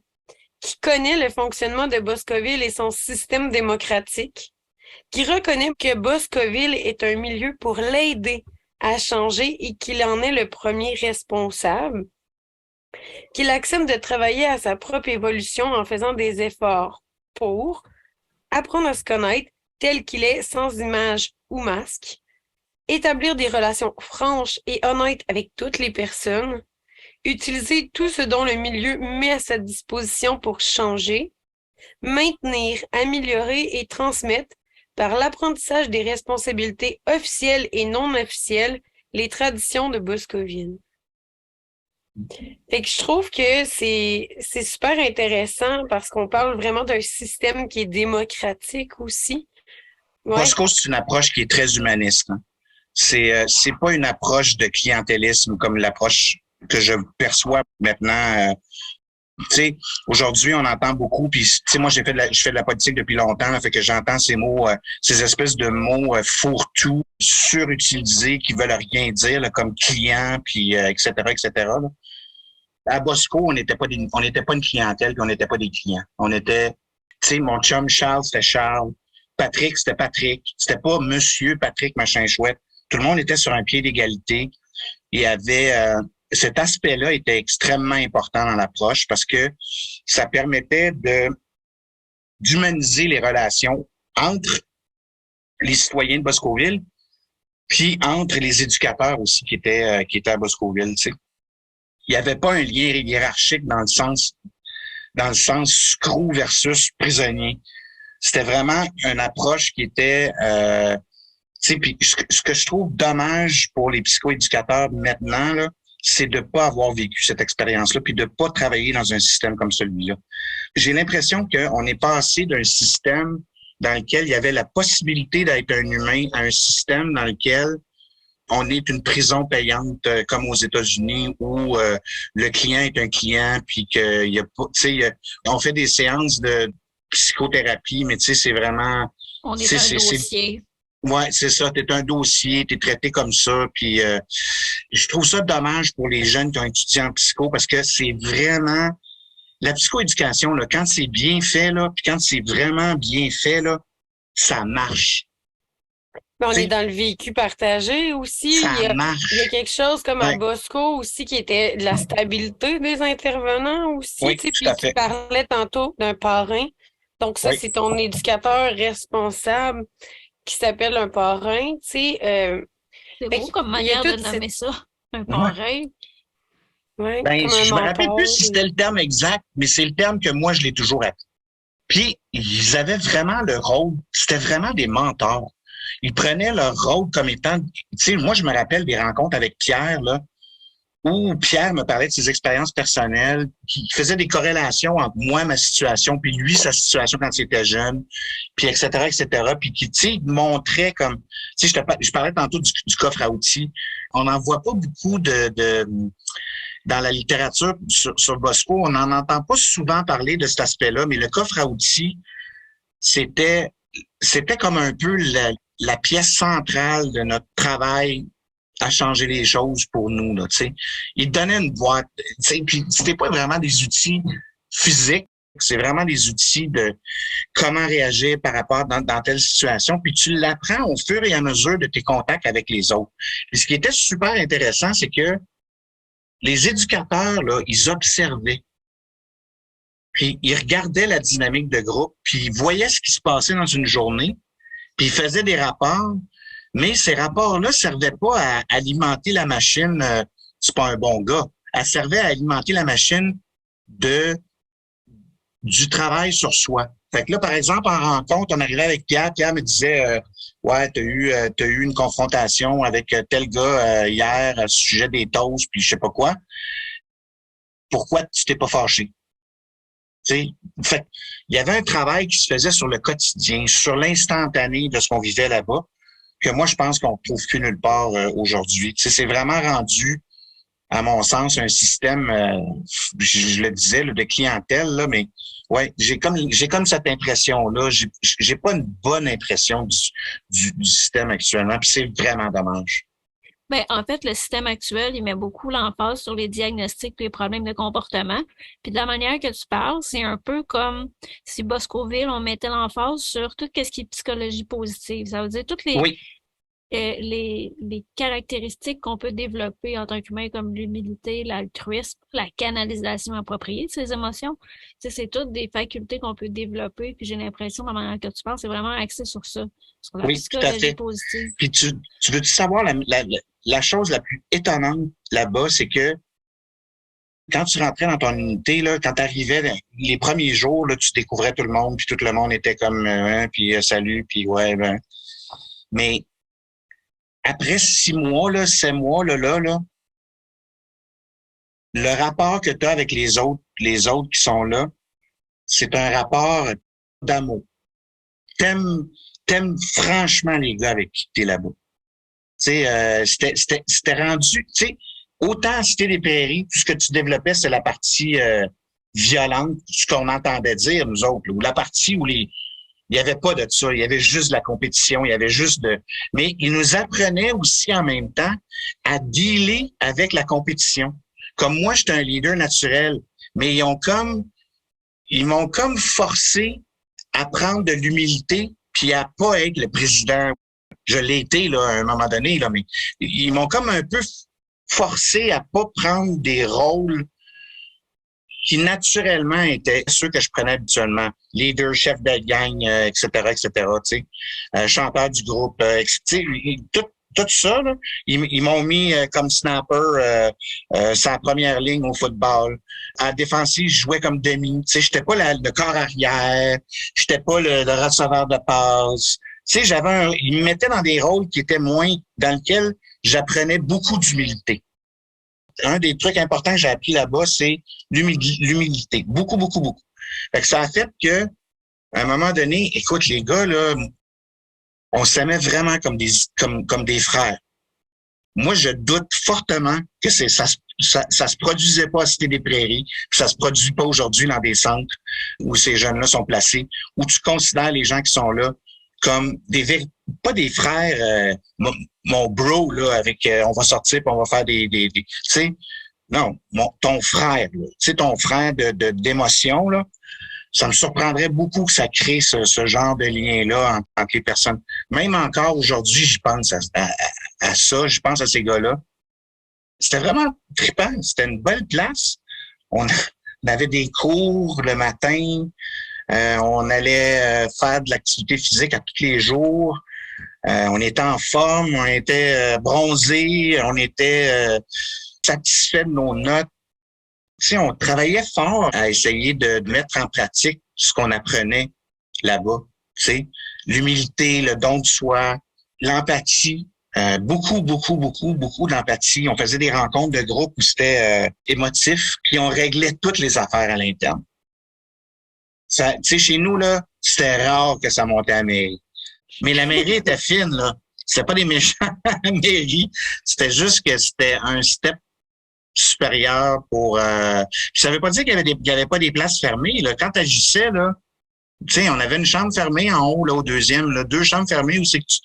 qui connaît le fonctionnement de Boscoville et son système démocratique, qui reconnaît que Boscoville est un milieu pour l'aider à changer et qu'il en est le premier responsable, qu'il accepte de travailler à sa propre évolution en faisant des efforts pour apprendre à se connaître tel qu'il est, sans image ou masque, établir des relations franches et honnêtes avec toutes les personnes, utiliser tout ce dont le milieu met à sa disposition pour changer, maintenir, améliorer et transmettre, par l'apprentissage des responsabilités officielles et non officielles, les traditions de Boscovine. Fait que je trouve que c'est super intéressant parce qu'on parle vraiment d'un système qui est démocratique aussi. Ouais. Bosco, c'est une approche qui est très humaniste. Hein. C'est pas une approche de clientélisme comme l'approche que je perçois maintenant. Tu sais, aujourd'hui, on entend beaucoup, puis tu sais, moi, je fais de la politique depuis longtemps, là, fait que j'entends ces mots, ces espèces de mots fourre-tout, surutilisés, qui veulent rien dire, là, comme client, puis etc., etc. Là. À Bosco, on n'était pas une clientèle, puis on n'était pas des clients. On était, tu sais, mon chum Charles, c'était Charles. Patrick, c'était Patrick. C'était pas Monsieur Patrick, machin chouette. Tout le monde était sur un pied d'égalité. Il y avait cet aspect-là était extrêmement important dans l'approche parce que ça permettait d'humaniser les relations entre les citoyens de Boscoville, puis entre les éducateurs aussi qui étaient à Boscoville. Tu sais. Il n'y avait pas un lien hiérarchique dans le sens screw versus prisonnier. C'était vraiment une approche qui était puis ce que je trouve dommage pour les psychoéducateurs maintenant, là, c'est de pas avoir vécu cette expérience-là, puis de pas travailler dans un système comme celui-là. J'ai l'impression qu'on est passé d'un système dans lequel il y avait la possibilité d'être un humain à un système dans lequel on est une prison payante comme aux États-Unis où le client est un client, puis qu'il y a pas, tu sais, on fait des séances de psychothérapie, mais tu sais, c'est vraiment... On est un dossier. Ouais, c'est ça. T'es un dossier, t'es traité comme ça. Puis je trouve ça dommage pour les jeunes qui ont étudié en psycho parce que c'est vraiment la psychoéducation là, quand c'est bien fait là, puis quand c'est vraiment bien fait là, ça marche. On est dans le vécu partagé aussi. Ça marche. Il y a quelque chose comme à Bosco aussi qui était de la stabilité des intervenants aussi. Oui, tu sais, tout à fait. Tu parlais tantôt d'un parrain. Donc ça, c'est ton éducateur responsable qui s'appelle un parrain, tu sais. C'est beau comme manière de nommer ça, un parrain. Ouais, ben, comme un je me rappelle mentor. plus si c'était le terme exact, mais c'est le terme que moi, je l'ai toujours appris. Puis, ils avaient vraiment le rôle, c'était vraiment des mentors. Ils prenaient leur rôle comme étant, tu sais, moi, je me rappelle des rencontres avec Pierre, là, où Pierre me parlait de ses expériences personnelles, qui faisait des corrélations entre moi, ma situation, puis lui, sa situation quand il était jeune, puis etc., puis qui, tu sais, montrait comme, tu sais, je parlais tantôt du coffre à outils. On n'en voit pas beaucoup dans la littérature sur Bosco, on n'en entend pas souvent parler de cet aspect-là, mais le coffre à outils, c'était comme un peu la pièce centrale de notre travail à changer les choses pour nous, là, tu sais. Il donnait une boîte, tu sais, puis c'était pas vraiment des outils physiques, c'est vraiment des outils de comment réagir par rapport dans telle situation, puis tu l'apprends au fur et à mesure de tes contacts avec les autres. Et ce qui était super intéressant, c'est que les éducateurs, là, ils observaient. Puis ils regardaient la dynamique de groupe, puis ils voyaient ce qui se passait dans une journée, puis ils faisaient des rapports, mais ces rapports-là servaient pas à alimenter la machine c'est pas un bon gars. Elle servait à alimenter la machine du travail sur soi. Fait que là, par exemple, en rencontre, on arrivait avec Pierre. Pierre me disait ouais, t'as eu une confrontation avec tel gars hier à ce sujet des toasts, puis je sais pas quoi. Pourquoi tu t'es pas fâché? Fait, il y avait un travail qui se faisait sur le quotidien, sur l'instantané de ce qu'on vivait là-bas, que moi, je pense qu'on ne trouve que nulle part aujourd'hui. C'est vraiment rendu, à mon sens, un système, je le disais, là, de clientèle, là, mais ouais, j'ai comme cette impression-là. J'ai pas une bonne impression du système actuellement, puis c'est vraiment dommage. Ben, en fait, le système actuel, il met beaucoup l'emphase sur les diagnostics et les problèmes de comportement. Puis de la manière que tu parles, c'est un peu comme si Boscoville, on mettait l'emphase sur tout ce qui est psychologie positive. Ça veut dire toutes les, Oui. les caractéristiques qu'on peut développer en tant qu'humain, comme l'humilité, l'altruisme, la canalisation appropriée de ses émotions. Tu sais, c'est toutes des facultés qu'on peut développer. Puis j'ai l'impression, dans la manière que tu parles, c'est vraiment axé sur ça, sur la Oui, tout à psychologie fait. positive. Puis tu veux-tu savoir la chose la plus étonnante là-bas, c'est que quand tu rentrais dans ton unité, là, quand tu arrivais les premiers jours, là, tu découvrais tout le monde, puis tout le monde était comme puis salut, puis ouais, ben. Mais après 6 mois, là, 7 mois, là, le rapport que tu as avec les autres qui sont là, c'est un rapport d'amour. T'aimes franchement les gars avec qui t'es là-bas. Tu sais, c'était rendu, tu sais, autant à Cité des Prairies, tout ce que tu développais, c'est la partie violente, ce qu'on entendait dire, nous autres, ou la partie où il n'y avait pas de ça, il y avait juste de la compétition, il y avait juste de... Mais ils nous apprenaient aussi en même temps à dealer avec la compétition. Comme moi, j'étais un leader naturel, mais ils m'ont comme forcé à prendre de l'humilité puis à pas être le président. Je l'ai été, là, à un moment donné, là, mais ils m'ont comme un peu forcé à pas prendre des rôles qui naturellement étaient ceux que je prenais habituellement. Leader, chef de gang, etc., etc., tu sais, chanteur du groupe, tout ça, là, ils m'ont mis comme snapper sa première ligne au football. À défensive, je jouais comme demi. Tu sais, j'étais pas le corps arrière, j'étais pas le receveur de passe. Tu sais, ils me mettaient dans des rôles qui étaient dans lesquels j'apprenais beaucoup d'humilité. Un des trucs importants que j'ai appris là-bas, c'est l'humilité. Beaucoup, beaucoup, beaucoup. Fait que ça a fait que, à un moment donné, écoute, les gars, là, on s'aimait vraiment comme des frères. Moi, je doute fortement que ça se produisait pas à Cité des Prairies, que ça se produit pas aujourd'hui dans des centres où ces jeunes-là sont placés, où tu considères les gens qui sont là comme pas des frères, mon bro, là, avec, on va sortir puis on va faire tu sais, non, ton frère, tu sais, ton frère d'émotion, là, ça me surprendrait beaucoup que ça crée ce genre de lien-là entre les personnes. Même encore aujourd'hui, j'y pense à ça, je pense à ces gars-là. C'était vraiment trippant, c'était une belle place. On avait des cours le matin, on allait faire de l'activité physique à tous les jours. On était en forme, on était bronzés, on était satisfaits de nos notes. Tu sais, on travaillait fort à essayer de mettre en pratique ce qu'on apprenait là-bas. Tu sais, l'humilité, le don de soi, l'empathie, beaucoup, beaucoup, beaucoup, beaucoup d'empathie. On faisait des rencontres de groupe où c'était émotif, puis on réglait toutes les affaires à l'interne. Tu sais, chez nous, là, c'était rare que ça montait à la mairie. Mais la mairie était fine, là. C'était pas des méchants mairies. C'était juste que c'était un step supérieur pour... ça veut pas dire qu'il y avait pas des places fermées. Là. Quand tu agissais, là, tu sais, on avait une chambre fermée en haut, là, au deuxième, là, 2 chambres fermées où c'est que tu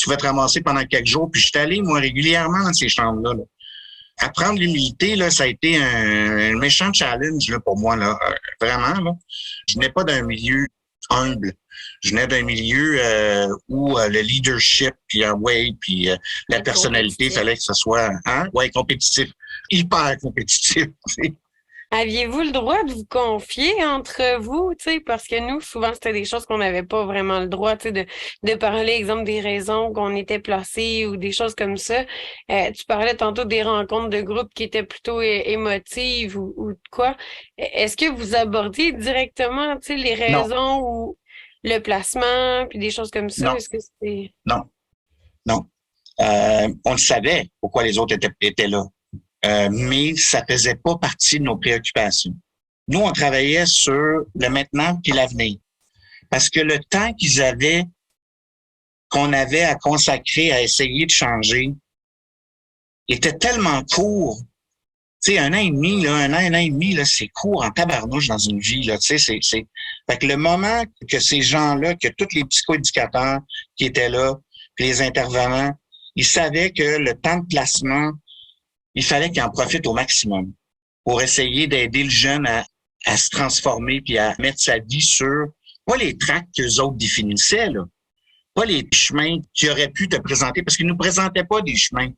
pouvais te ramasser pendant quelques jours. Puis je suis allé, moi, régulièrement dans ces chambres-là. Là. Apprendre l'humilité, là, ça a été un méchant challenge là, pour moi, là. Vraiment, là. Je venais pas d'un milieu humble. Je venais d'un milieu où le leadership, puis la personnalité, il fallait que ce soit compétitif. Hyper compétitif. T'sais. Aviez-vous le droit de vous confier entre vous, tu sais, parce que nous, souvent, c'était des choses qu'on n'avait pas vraiment le droit, tu sais, de parler, exemple, des raisons qu'on était placés ou des choses comme ça. Tu parlais tantôt des rencontres de groupe qui étaient plutôt émotives ou de quoi. Est-ce que vous abordiez directement, tu sais, les raisons ou le placement, puis des choses comme ça? Non. Est-ce que c'était... Non. On le savait pourquoi les autres étaient là. Mais ça faisait pas partie de nos préoccupations. Nous, on travaillait sur le maintenant puis l'avenir. Parce que le temps qu'on avait à consacrer à essayer de changer, était tellement court. Tu sais, un an et demi, là, c'est court en tabarnouche dans une vie, là. Tu sais, Fait que le moment que ces gens-là, que tous les psychoéducateurs qui étaient là, puis les intervenants, ils savaient que le temps de placement, il fallait qu'il en profite au maximum pour essayer d'aider le jeune à se transformer puis à mettre sa vie sur, pas les tracts qu'eux autres définissaient, là, pas les chemins qui auraient pu te présenter, parce qu'ils nous présentaient pas des chemins.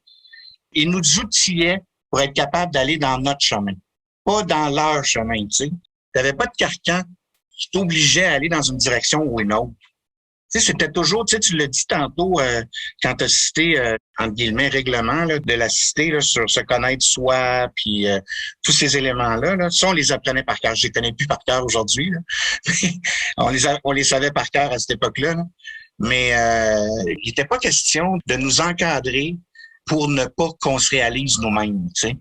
Ils nous outillaient pour être capables d'aller dans notre chemin, pas dans leur chemin, tu sais. T'avais pas de carcan qui t'obligeait à aller dans une direction ou une autre. Tu sais, c'était toujours, tu sais, tu l'as dit tantôt quand tu as cité, entre guillemets, règlement là, de la cité là, sur se connaître soi, puis tous ces éléments-là, là, ça, on les apprenait par cœur. Je les connais plus par cœur aujourd'hui. Là. on les savait par cœur à cette époque-là. Là. Mais il n'était pas question de nous encadrer pour ne pas qu'on se réalise nous-mêmes. Tu sais.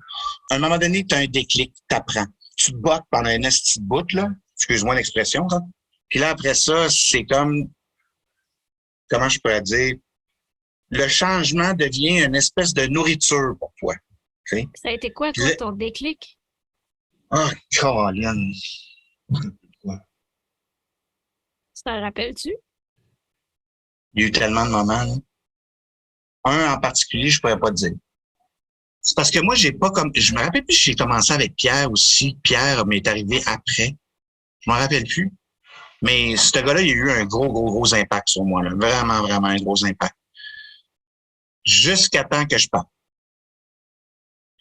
À un moment donné, tu as un déclic, tu apprends. Tu te bottes pendant un esti de bout, là. Excuse-moi l'expression, là. Puis là, après ça, c'est comme comment je pourrais dire, le changement devient une espèce de nourriture pour toi. Tu sais? Ça a été quoi, toi, ton déclic? Ah, Caroline. Tu t'en rappelles-tu? Il y a eu tellement de moments. Là. Un en particulier, je pourrais pas te dire. C'est parce que moi, j'ai pas comme. Je me rappelle plus si j'ai commencé avec Pierre aussi. Pierre m'est arrivé après. Je m'en rappelle plus. Mais ce gars-là, il y a eu un gros impact sur moi. Là. Vraiment, vraiment un gros impact. Jusqu'à temps que je parte.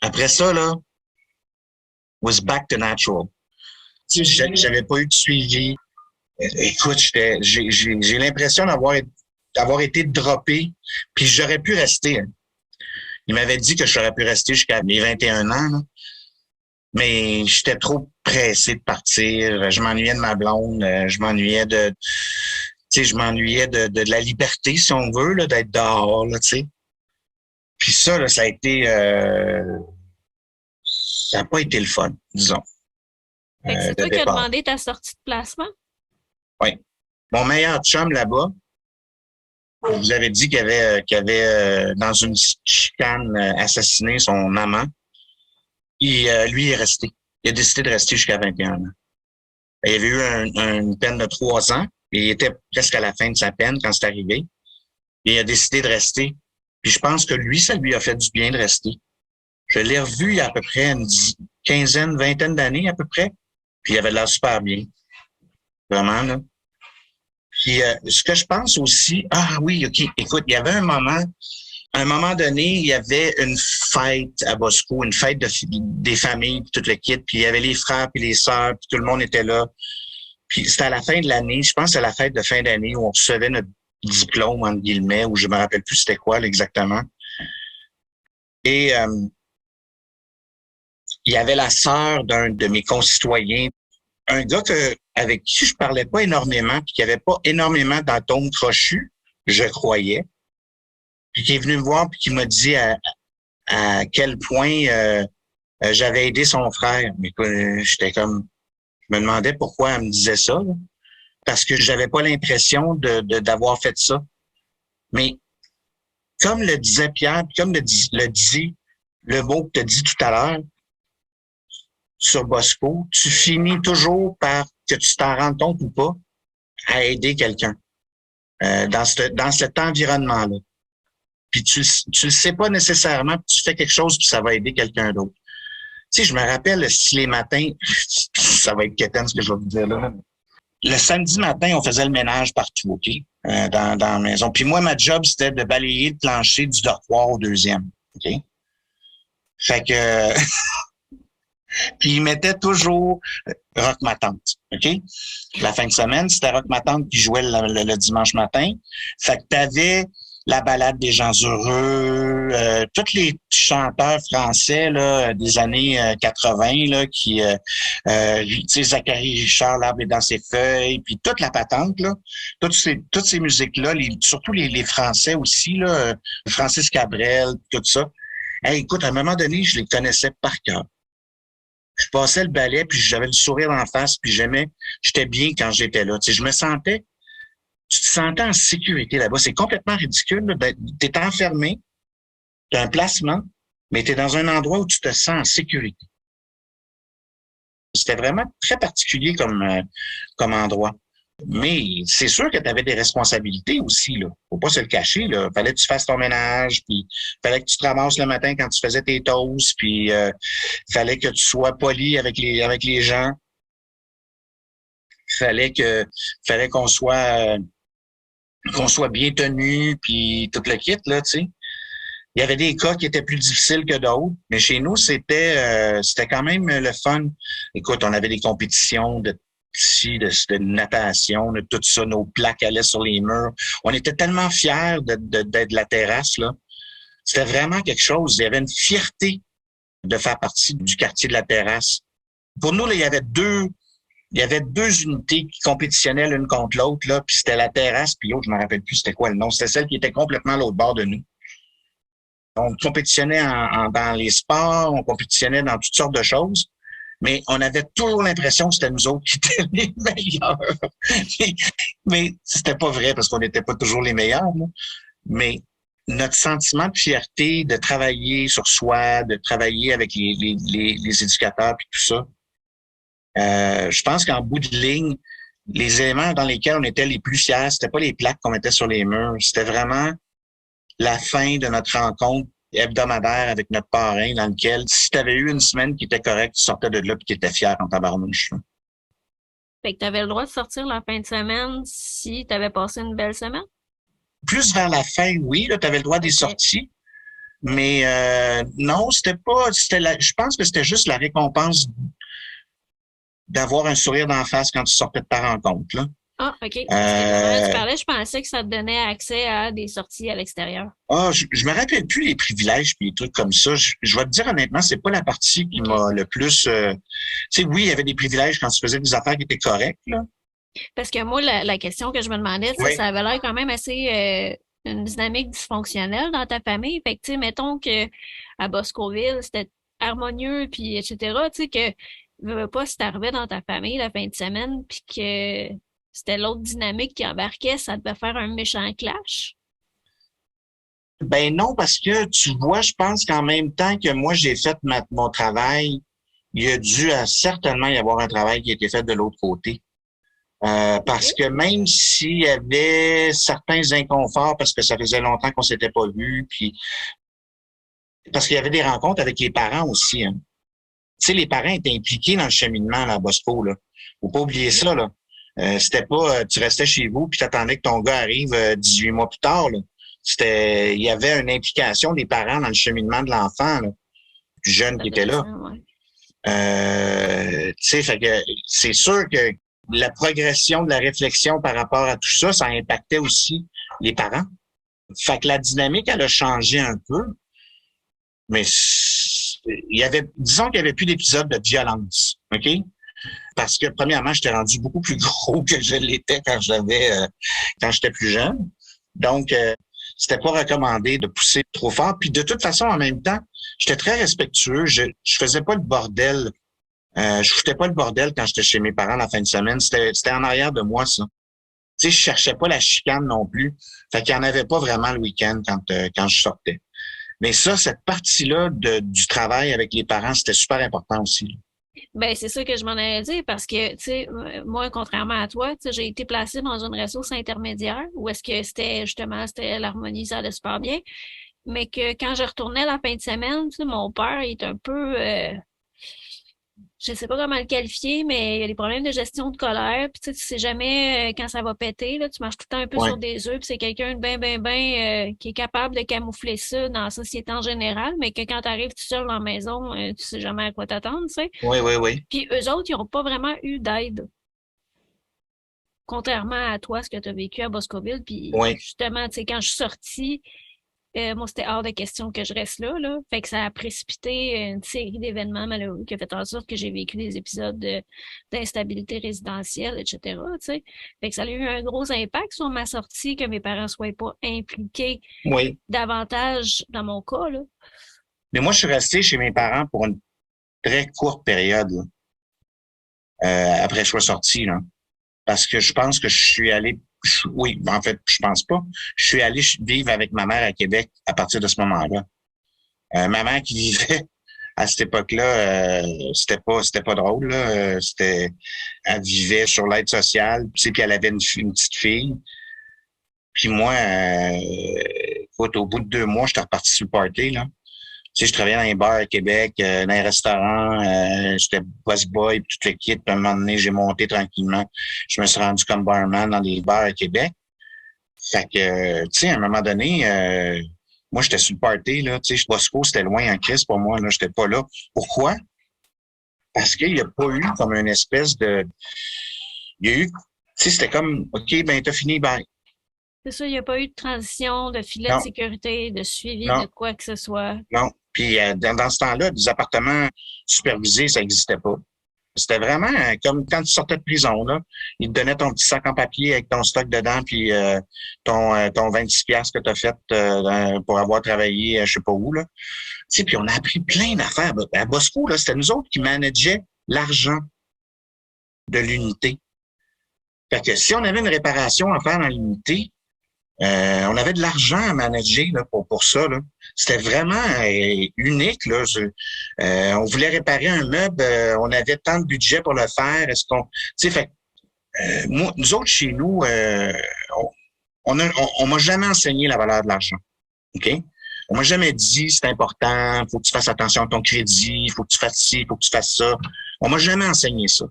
Après ça, là, was back to natural. Tu sais, j'avais pas eu de suivi. Écoute, j'ai l'impression d'avoir été droppé, puis j'aurais pu rester. Hein. Il m'avait dit que j'aurais pu rester jusqu'à mes 21 ans, là. Mais j'étais trop pressé de partir. Je m'ennuyais de ma blonde. Je m'ennuyais de la liberté, si on veut, là, d'être dehors, là, tu sais. Puis ça, là, ça a été... ça n'a pas été le fun, disons. Fait que c'est toi qui as demandé ta sortie de placement? Oui. Mon meilleur chum là-bas, vous avez dit qu'il avait dans une chicane, assassiné son amant. Lui est resté. Il a décidé de rester jusqu'à 21 ans. Il avait eu une peine de 3 ans et il était presque à la fin de sa peine quand c'est arrivé. Et il a décidé de rester. Puis je pense que lui, ça lui a fait du bien de rester. Je l'ai revu il y a à peu près une quinzaine, vingtaine d'années à peu près. Puis il avait l'air super bien. Vraiment, là. Puis ce que je pense aussi... Ah oui, OK. Écoute, il y avait à un moment donné, il y avait une fête à Bosco, une fête des familles, puis tout le kit. Puis il y avait les frères puis les sœurs, puis tout le monde était là. Puis c'était à la fin de l'année, je pense à la fête de fin d'année où on recevait notre diplôme, entre guillemets, où je me rappelle plus c'était quoi là, exactement. Et il y avait la sœur d'un de mes concitoyens, un gars avec qui je parlais pas énormément, puis qui avait pas énormément d'atomes crochus, je croyais. Puis qui est venu me voir puis qui m'a dit à quel point j'avais aidé son frère. Mais j'étais comme, je me demandais pourquoi elle me disait ça, là. Parce que j'avais pas l'impression d'avoir fait ça. Mais comme le disait Pierre, puis comme le dit le mot que tu as dit tout à l'heure sur Bosco, tu finis toujours par, que tu t'en rendes compte ou pas, à aider quelqu'un dans cet environnement-là. Puis tu le sais pas nécessairement, puis tu fais quelque chose, puis ça va aider quelqu'un d'autre. Tu sais, je me rappelle, si les matins, ça va être quétaine ce que je vais vous dire là. Le samedi matin, on faisait le ménage partout, OK? Dans la maison. Puis moi, ma job, c'était de balayer le plancher du dortoir au deuxième, OK? Fait que... Puis il mettait toujours Rock Ma Tante, OK? La fin de semaine, c'était Rock Ma Tante qui jouait le dimanche matin. Fait que t'avais la balade des gens heureux, tous les chanteurs français là, des années 80 là, qui, tu sais, Zachary Richard, L'Arbre est dans ses feuilles, puis toute la patente là, toutes ces musiques là, surtout les Français aussi là, Francis Cabrel, tout ça. Hey, écoute, à un moment donné, je les connaissais par cœur. Je passais le balai, puis j'avais le sourire en face, puis j'étais bien quand j'étais là. Tu sais, tu te sentais en sécurité là-bas. C'est complètement ridicule. Tu es enfermé, tu as un placement, mais tu es dans un endroit où tu te sens en sécurité. C'était vraiment très particulier comme endroit. Mais c'est sûr que tu avais des responsabilités aussi, là. Faut pas se le cacher, là. Fallait que tu fasses ton ménage, puis fallait que tu te ramasses le matin quand tu faisais tes toasts, puis fallait que tu sois poli avec les gens. Fallait qu'on soit qu'on soit bien tenu, puis tout le kit, là, tu sais. Il y avait des cas qui étaient plus difficiles que d'autres, mais chez nous, c'était quand même le fun. Écoute, on avait des compétitions de natation, de tout ça, nos plaques allaient sur les murs. On était tellement fiers d'être la terrasse, là. C'était vraiment quelque chose. Il y avait une fierté de faire partie du quartier de la terrasse. Pour nous, là, il y avait deux unités qui compétitionnaient l'une contre l'autre, là, puis c'était la terrasse, puis l'autre, je me rappelle plus c'était quoi le nom. C'était celle qui était complètement à l'autre bord de nous. On compétitionnait dans les sports, on compétitionnait dans toutes sortes de choses, mais on avait toujours l'impression que c'était nous autres qui étaient les meilleurs. Mais c'était pas vrai parce qu'on n'était pas toujours les meilleurs, là. Mais notre sentiment de fierté, de travailler sur soi, de travailler avec les éducateurs puis tout ça, je pense qu'en bout de ligne, les éléments dans lesquels on était les plus fiers, c'était pas les plaques qu'on mettait sur les murs, c'était vraiment la fin de notre rencontre hebdomadaire avec notre parrain dans lequel, si tu avais eu une semaine qui était correcte, tu sortais de là et tu étais fier en tabarnouche. Fait que tu avais le droit de sortir la fin de semaine si tu avais passé une belle semaine? Plus vers la fin, oui, tu avais le droit des sorties. Mais non, c'était pas. Je pense que c'était juste la récompense d'avoir un sourire d'en face quand tu sortais de ta rencontre, là. Ah, OK. Parce que quand tu parlais, je pensais que ça te donnait accès à des sorties à l'extérieur. Je me rappelle plus les privilèges puis les trucs comme ça. Je vais te dire honnêtement, c'est pas la partie qui m'a le plus. Tu sais, oui, il y avait des privilèges quand tu faisais des affaires qui étaient correctes, là. Parce que moi, la question que je me demandais, ça avait l'air quand même assez une dynamique dysfonctionnelle dans ta famille. Fait que, tu sais, mettons que à Boscoville, c'était harmonieux, puis etc., tu sais, que veux pas, si t'arrivais dans ta famille la fin de semaine, puis que c'était l'autre dynamique qui embarquait, ça devait faire un méchant clash. Ben non, parce que tu vois, je pense qu'en même temps que moi, j'ai fait mon travail, il y a dû certainement y avoir un travail qui a été fait de l'autre côté. Parce que même s'il y avait certains inconforts, parce que ça faisait longtemps qu'on s'était pas vus, puis parce qu'il y avait des rencontres avec les parents aussi, hein. Tu sais, les parents étaient impliqués dans le cheminement là, à Bosco, là. Faut pas oublier ça, là. C'était pas tu restais chez vous puis t'attendais que ton gars arrive 18 mois plus tard, là. Il y avait une implication des parents dans le cheminement de l'enfant, là, du jeune qui était là. Tu sais, fait que c'est sûr que la progression de la réflexion par rapport à tout ça, ça impactait aussi les parents. Fait que la dynamique, elle a changé un peu, mais disons qu'il y avait plus d'épisodes de violence, OK? Parce que, premièrement, j'étais rendu beaucoup plus gros que je l'étais quand j'étais plus jeune. Donc, c'était pas recommandé de pousser trop fort. Puis, de toute façon, en même temps, j'étais très respectueux. Je faisais pas le bordel. Je foutais pas le bordel quand j'étais chez mes parents la fin de semaine. C'était en arrière de moi, ça. Tu sais, je cherchais pas la chicane non plus. Fait qu'il y en avait pas vraiment le week-end quand je sortais. Mais ça, cette partie-là du travail avec les parents, c'était super important aussi. Ben, c'est ça que je m'en allais dire parce que, tu sais, moi, contrairement à toi, tu sais, j'ai été placée dans une ressource intermédiaire où est-ce que c'était l'harmonie, ça allait super bien. Mais que quand je retournais la fin de semaine, tu sais, mon père est un peu, je sais pas comment le qualifier, mais il y a des problèmes de gestion de colère. Puis tu sais jamais quand ça va péter. Là, tu marches tout le temps un peu sur des œufs. Puis c'est quelqu'un de bien qui est capable de camoufler ça dans la société en général, mais que quand tu arrives tout seul dans la maison, tu sais jamais à quoi t'attendre, tu sais. Oui. Puis eux autres, ils n'ont pas vraiment eu d'aide. Contrairement à toi, ce que tu as vécu à Boscoville. Puis justement, tu sais, quand je suis sortie, moi, c'était hors de question que je reste là. Fait que ça a précipité une série d'événements malheureux qui a fait en sorte que j'ai vécu des épisodes d'instabilité résidentielle, etc., tu sais. Fait que ça a eu un gros impact sur ma sortie, que mes parents soient pas impliqués davantage dans mon cas, là. Mais moi, je suis resté chez mes parents pour une très courte période, après que je sois sorti, là. Parce que je pense que je suis allé oui, en fait, je pense pas. Je suis allé vivre avec ma mère à Québec à partir de ce moment-là. Ma mère qui vivait à cette époque-là, c'était pas drôle, là. Elle vivait sur l'aide sociale, tu sais, puis elle avait une petite fille. Puis moi, écoute, au bout de 2 mois, j'étais reparti sur le party, là. Tu sais, je travaillais dans les bars à Québec, dans les restaurants, j'étais boss boy, puis toute l'équipe. Puis à un moment donné, j'ai monté tranquillement. Je me suis rendu comme barman dans des bars à Québec. Fait que, tu sais, à un moment donné, moi, j'étais sur le party, là, tu sais, Bosco, c'était loin en crise pour moi, là, j'étais pas là. Pourquoi? Parce qu'il n'y a pas eu comme une espèce de... Il y a eu, tu sais, c'était comme, OK, ben, t'as fini, bye. C'est ça, il n'y a pas eu de transition, de filet de Non, sécurité, de suivi de non, quoi que ce soit. non. Puis, dans ce temps-là, des appartements supervisés, ça n'existait pas. C'était vraiment comme quand tu sortais de prison, là. Ils te donnaient ton petit sac en papier avec ton stock dedans, puis ton 26 piastres que tu as fait pour avoir travaillé je sais pas où, là. Tu sais, puis on a appris plein d'affaires. À Bosco, là, c'était nous autres qui manageaient l'argent de l'unité. Fait que si on avait une réparation à faire dans l'unité, on avait de l'argent à manager là, pour ça. Là. C'était vraiment unique. Là. On voulait réparer un meuble, on avait tant de budget pour le faire. Est-ce qu'on, tu sais, fait, moi, nous autres chez nous, on m'a jamais enseigné la valeur de l'argent. Ok? On m'a jamais dit c'est important, faut que tu fasses attention à ton crédit, faut que tu fasses ci, faut que tu fasses ça. On m'a jamais enseigné ça.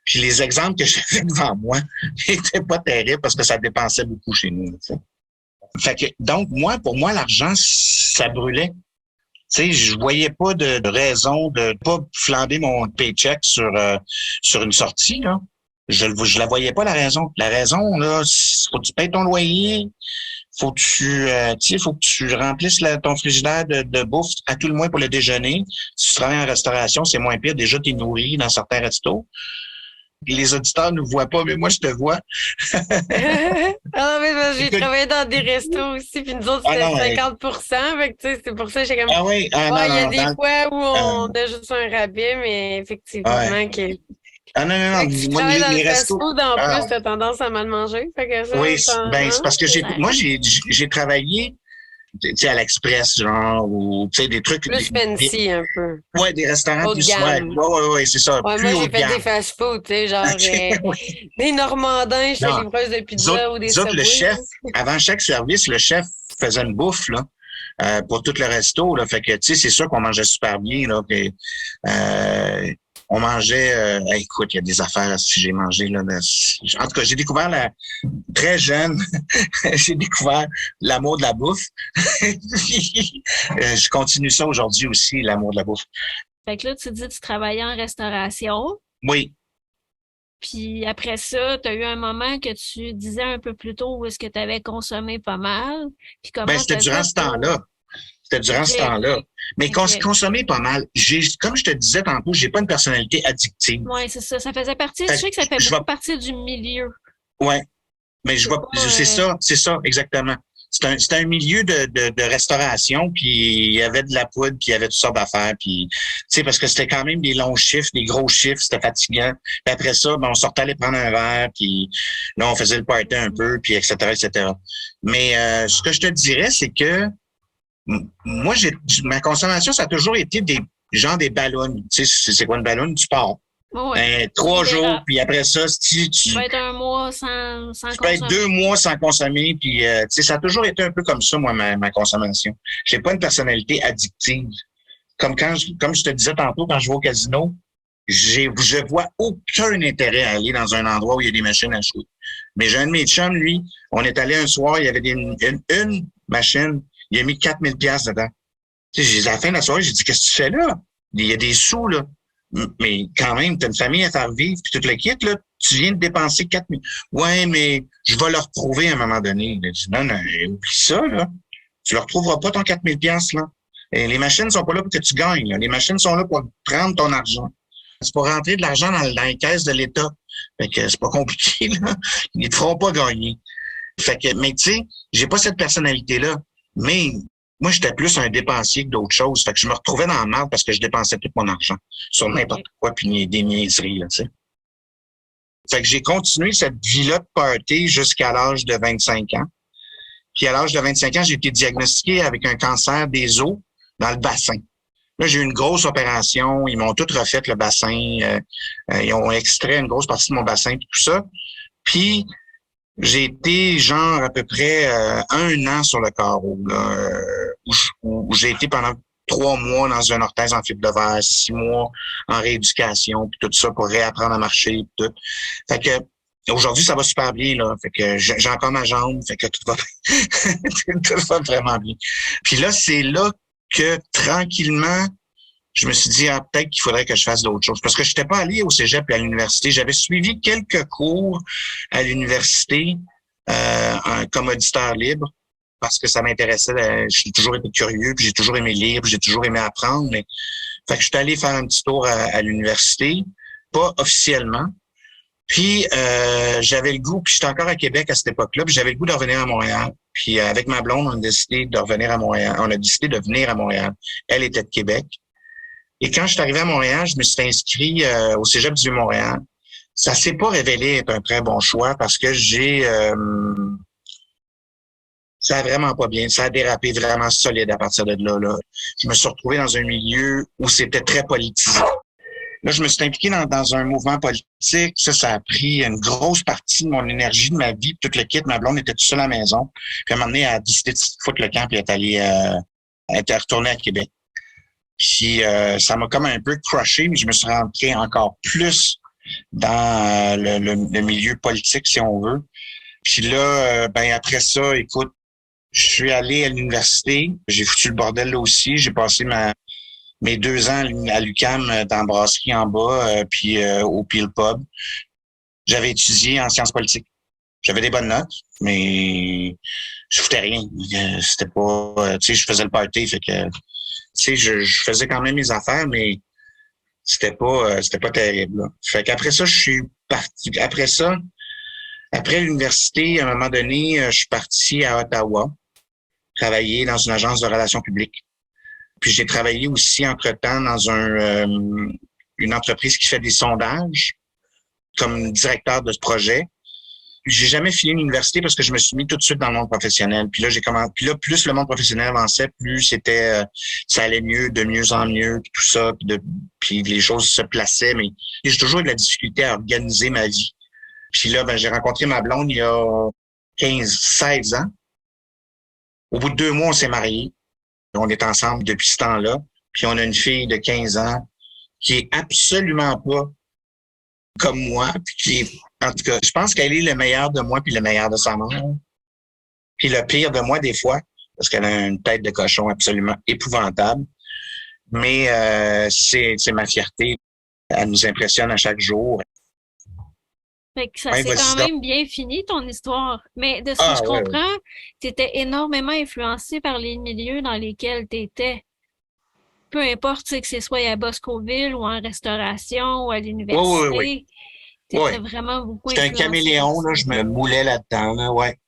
Puis les exemples que j'avais devant moi n'étaient pas terribles parce que ça dépensait beaucoup chez nous. Tu sais. Fait que, donc, moi, pour moi, l'argent, ça brûlait. Tu sais, je voyais pas de raison de pas flamber mon paycheck sur une sortie, là. Je la voyais pas, la raison. La raison, là, faut que tu payes ton loyer, faut que faut que tu remplisses ton frigidaire de bouffe à tout le moins pour le déjeuner. Si tu travailles en restauration, c'est moins pire. Déjà, t'es nourri dans certains restos. Les auditeurs ne nous voient pas, mais moi, je te vois. Ah, mais j'ai Écoute, travaillé dans des restos aussi, puis nous autres, c'était 50%. Fait que, tu sais, c'est pour ça que j'ai comme. Ah oui, Ouais, il y a des fois où on euh, a juste un rabais, mais effectivement, ouais. que. Ah non, Fait que si tu moi, travailles dans le les restos. fast-food, en plus, t'as tendance à mal manger. Fait que ça, Oui, ben, c'est parce que Ça j'ai travaillé, tu sais, à l'Express, genre, ou, tu sais, des trucs. plus fancy un peu. Ouais, des restaurants Haut de plus, ouais, gamme. ouais, c'est ça, Ouais, plus moi, haut j'ai de fait des gamme. fast-food, tu sais, genre OK, oui. des Normandins chez Non, livreuse de pizza ou des nous autres, le Subway. chef, avant chaque service, le chef faisait une bouffe, là, pour tout le resto, là. Fait que, tu sais, c'est sûr qu'on mangeait super bien, là. Puis, on mangeait, écoute, il y a des affaires si j'ai mangé, là. En tout cas, j'ai découvert très jeune, j'ai découvert l'amour de la bouffe. Je continue ça aujourd'hui aussi, l'amour de la bouffe. Fait que là, tu dis que tu travaillais en restauration. Oui. Puis après ça, tu as eu un moment que tu disais un peu plus tôt où est-ce que tu avais consommé pas mal. Puis Ben, comment tu c'était as durant fait ce pour... temps-là. C'était durant ce OK, temps-là. Mais OK. consommer pas mal. Comme je te disais tantôt, j'ai pas une personnalité addictive. Ouais, c'est ça. Ça faisait partie... Je Fait sais que ça fait que je vais, beaucoup partie du milieu. ouais. Mais C'est pas... c'est ça, exactement. C'est un milieu de restauration, puis il y avait de la poudre, puis il y avait toutes sortes d'affaires, puis tu sais, parce que c'était quand même des longs chiffres, des gros chiffres, c'était fatigant. Puis après ça, ben, on sortait aller prendre un verre, puis là, on faisait le party un peu, puis etc., etc. Mais ce que je te dirais, c'est que moi, ma consommation, ça a toujours été des ballons. Tu sais, c'est quoi une ballon? Tu pars. Ouais. 3 Tu jours, dérapes. puis après ça, si Tu tu peux être un mois sans tu peux être 2 consommer. mois sans consommer, puis tu sais, ça a toujours été un peu comme ça, moi, ma consommation. J'ai pas une personnalité addictive. Comme je te disais tantôt, quand je vais au casino, je vois aucun intérêt à aller dans un endroit où il y a des machines à jouer. Mais j'ai un de mes chums, lui, on est allé un soir, il y avait une machine, il a mis 4000 pièces dedans. Tu sais, à la fin de la soirée, j'ai dit, qu'est-ce que tu fais là? Il y a des sous, là. Mais quand même, t'as une famille à faire vivre, puis tout le kit, là. Tu viens de dépenser 4000. Ouais, mais je vais le retrouver à un moment donné. Il a dit, non, oublie ça, là. Tu le retrouveras pas ton 4000 pièces là. Et les machines sont pas là pour que tu gagnes, là. Les machines sont là pour prendre ton argent. C'est pour rentrer de l'argent dans les caisses de l'État. Fait que c'est pas compliqué, là. Ils te feront pas gagner. Fait que, mais tu sais, j'ai pas cette personnalité-là. Mais moi, j'étais plus un dépensier que d'autres choses. Fait que je me retrouvais dans la merde parce que je dépensais tout mon argent sur n'importe quoi, puis des niaiseries, là, tu sais. Fait que j'ai continué cette vie-là de party jusqu'à l'âge de 25 ans. Puis à l'âge de 25 ans, j'ai été diagnostiqué avec un cancer des os dans le bassin. Là, j'ai eu une grosse opération. Ils m'ont tout refait le bassin. Ils ont extrait une grosse partie de mon bassin et tout ça. Puis j'ai été genre à peu près 1 an sur le carreau, là, où j'ai été pendant 3 mois dans une orthèse en fibre de verre, 6 mois en rééducation, puis tout ça pour réapprendre à marcher, puis tout. Fait que Aujourd'hui, ça va super bien, là. Fait que j'ai encore ma jambe, fait que tout va tout va vraiment bien. Puis là, c'est là que tranquillement, je me suis dit, ah, peut-être qu'il faudrait que je fasse d'autres choses. Parce que je n'étais pas allé au cégep et à l'université. J'avais suivi quelques cours à l'université comme auditeur libre parce que ça m'intéressait. J'ai toujours été curieux, puis j'ai toujours aimé lire, puis j'ai toujours aimé apprendre. Mais... Fait que je suis allé faire un petit tour à l'université, pas officiellement. Puis j'avais le goût, puis j'étais encore à Québec à cette époque-là, puis j'avais le goût de revenir à Montréal. Puis avec ma blonde, on a décidé de revenir à Montréal. On a décidé de venir à Montréal. Elle était de Québec. Et quand je suis arrivé à Montréal, je me suis inscrit au Cégep du Montréal. Ça s'est pas révélé être un très bon choix parce que ça a vraiment pas bien. Ça a dérapé vraiment solide à partir de là. Je me suis retrouvé dans un milieu où c'était très politisé. Là, je me suis impliqué dans un mouvement politique. Ça a pris une grosse partie de mon énergie, de ma vie, tout le kit. Ma blonde était toute seule à la maison. Puis à un moment donné, elle a décidé de foutre le camp et elle était retournée à Québec. Puis ça m'a comme un peu crushé, mais je me suis rentré encore plus dans le milieu politique, si on veut. Puis là, après ça, écoute, je suis allé à l'université. J'ai foutu le bordel là aussi. J'ai passé mes 2 ans à l'UQAM dans la brasserie en bas, puis au Peel Pub. J'avais étudié en sciences politiques. J'avais des bonnes notes, mais je foutais rien. C'était pas... tu sais, je faisais le party, fait que... Tu sais, je faisais quand même mes affaires, mais c'était pas terrible, là. Fait qu'après ça, je suis parti. Après l'université, à un moment donné, je suis parti à Ottawa, travailler dans une agence de relations publiques. Puis j'ai travaillé aussi entre-temps dans une entreprise qui fait des sondages comme directeur de ce projet. J'ai jamais fini l'université parce que je me suis mis tout de suite dans le monde professionnel. Puis là, plus le monde professionnel avançait, plus ça allait mieux, de mieux en mieux, puis tout ça, puis les choses se plaçaient. Mais j'ai toujours eu de la difficulté à organiser ma vie. Puis là, j'ai rencontré ma blonde il y a 16 ans. Au bout de 2 mois, on s'est mariés. On est ensemble depuis ce temps-là. Puis on a une fille de 15 ans qui est absolument pas comme moi, puis en tout cas, je pense qu'elle est le meilleur de moi puis le meilleur de sa mère. Puis le pire de moi des fois, parce qu'elle a une tête de cochon absolument épouvantable. Mais c'est ma fierté. Elle nous impressionne à chaque jour. Fait que ça Ouais, s'est vas-y quand donc. même bien fini, ton histoire. Mais de ce que je Ouais. comprends, tu étais énormément influencé par les milieux dans lesquels tu étais. Peu importe, tu sais, que ce soit à Boscoville ou en restauration ou à Oui. l'université, tu étais Ouais. vraiment beaucoup J'étais un influencé par caméléon, ça. là, je me moulais là-dedans, là, ouais.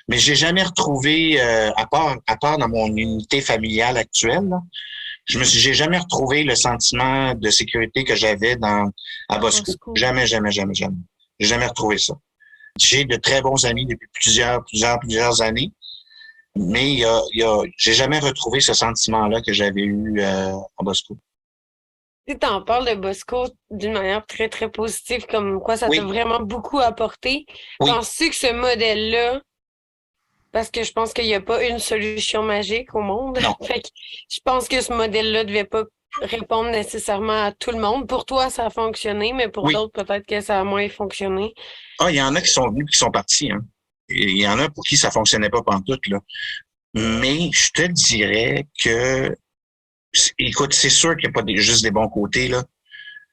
Mais j'ai jamais retrouvé, à part dans mon unité familiale actuelle, là, j'ai jamais retrouvé le sentiment de sécurité que j'avais à À Bosco. Bosco. Jamais, jamais, jamais, jamais. J'ai jamais retrouvé ça. J'ai de très bons amis depuis plusieurs années, mais j'ai jamais retrouvé ce sentiment-là que j'avais eu à Bosco. Tu t'en parles de Bosco d'une manière très, très positive, comme quoi ça t'a Oui, vraiment beaucoup apporté. oui, Penses-tu que ce modèle-là, parce que je pense qu'il n'y a pas une solution magique au monde, non. fait que je pense que ce modèle-là ne devait pas répondre nécessairement à tout le monde. Pour toi, ça a fonctionné, mais pour Oui. d'autres, peut-être que ça a moins fonctionné. Ah, il y en a qui sont venus, qui sont partis, hein. Et il y en a pour qui ça fonctionnait pas pantoute, là. Mais je te dirais que, écoute, c'est sûr qu'il n'y a pas juste des bons côtés, là.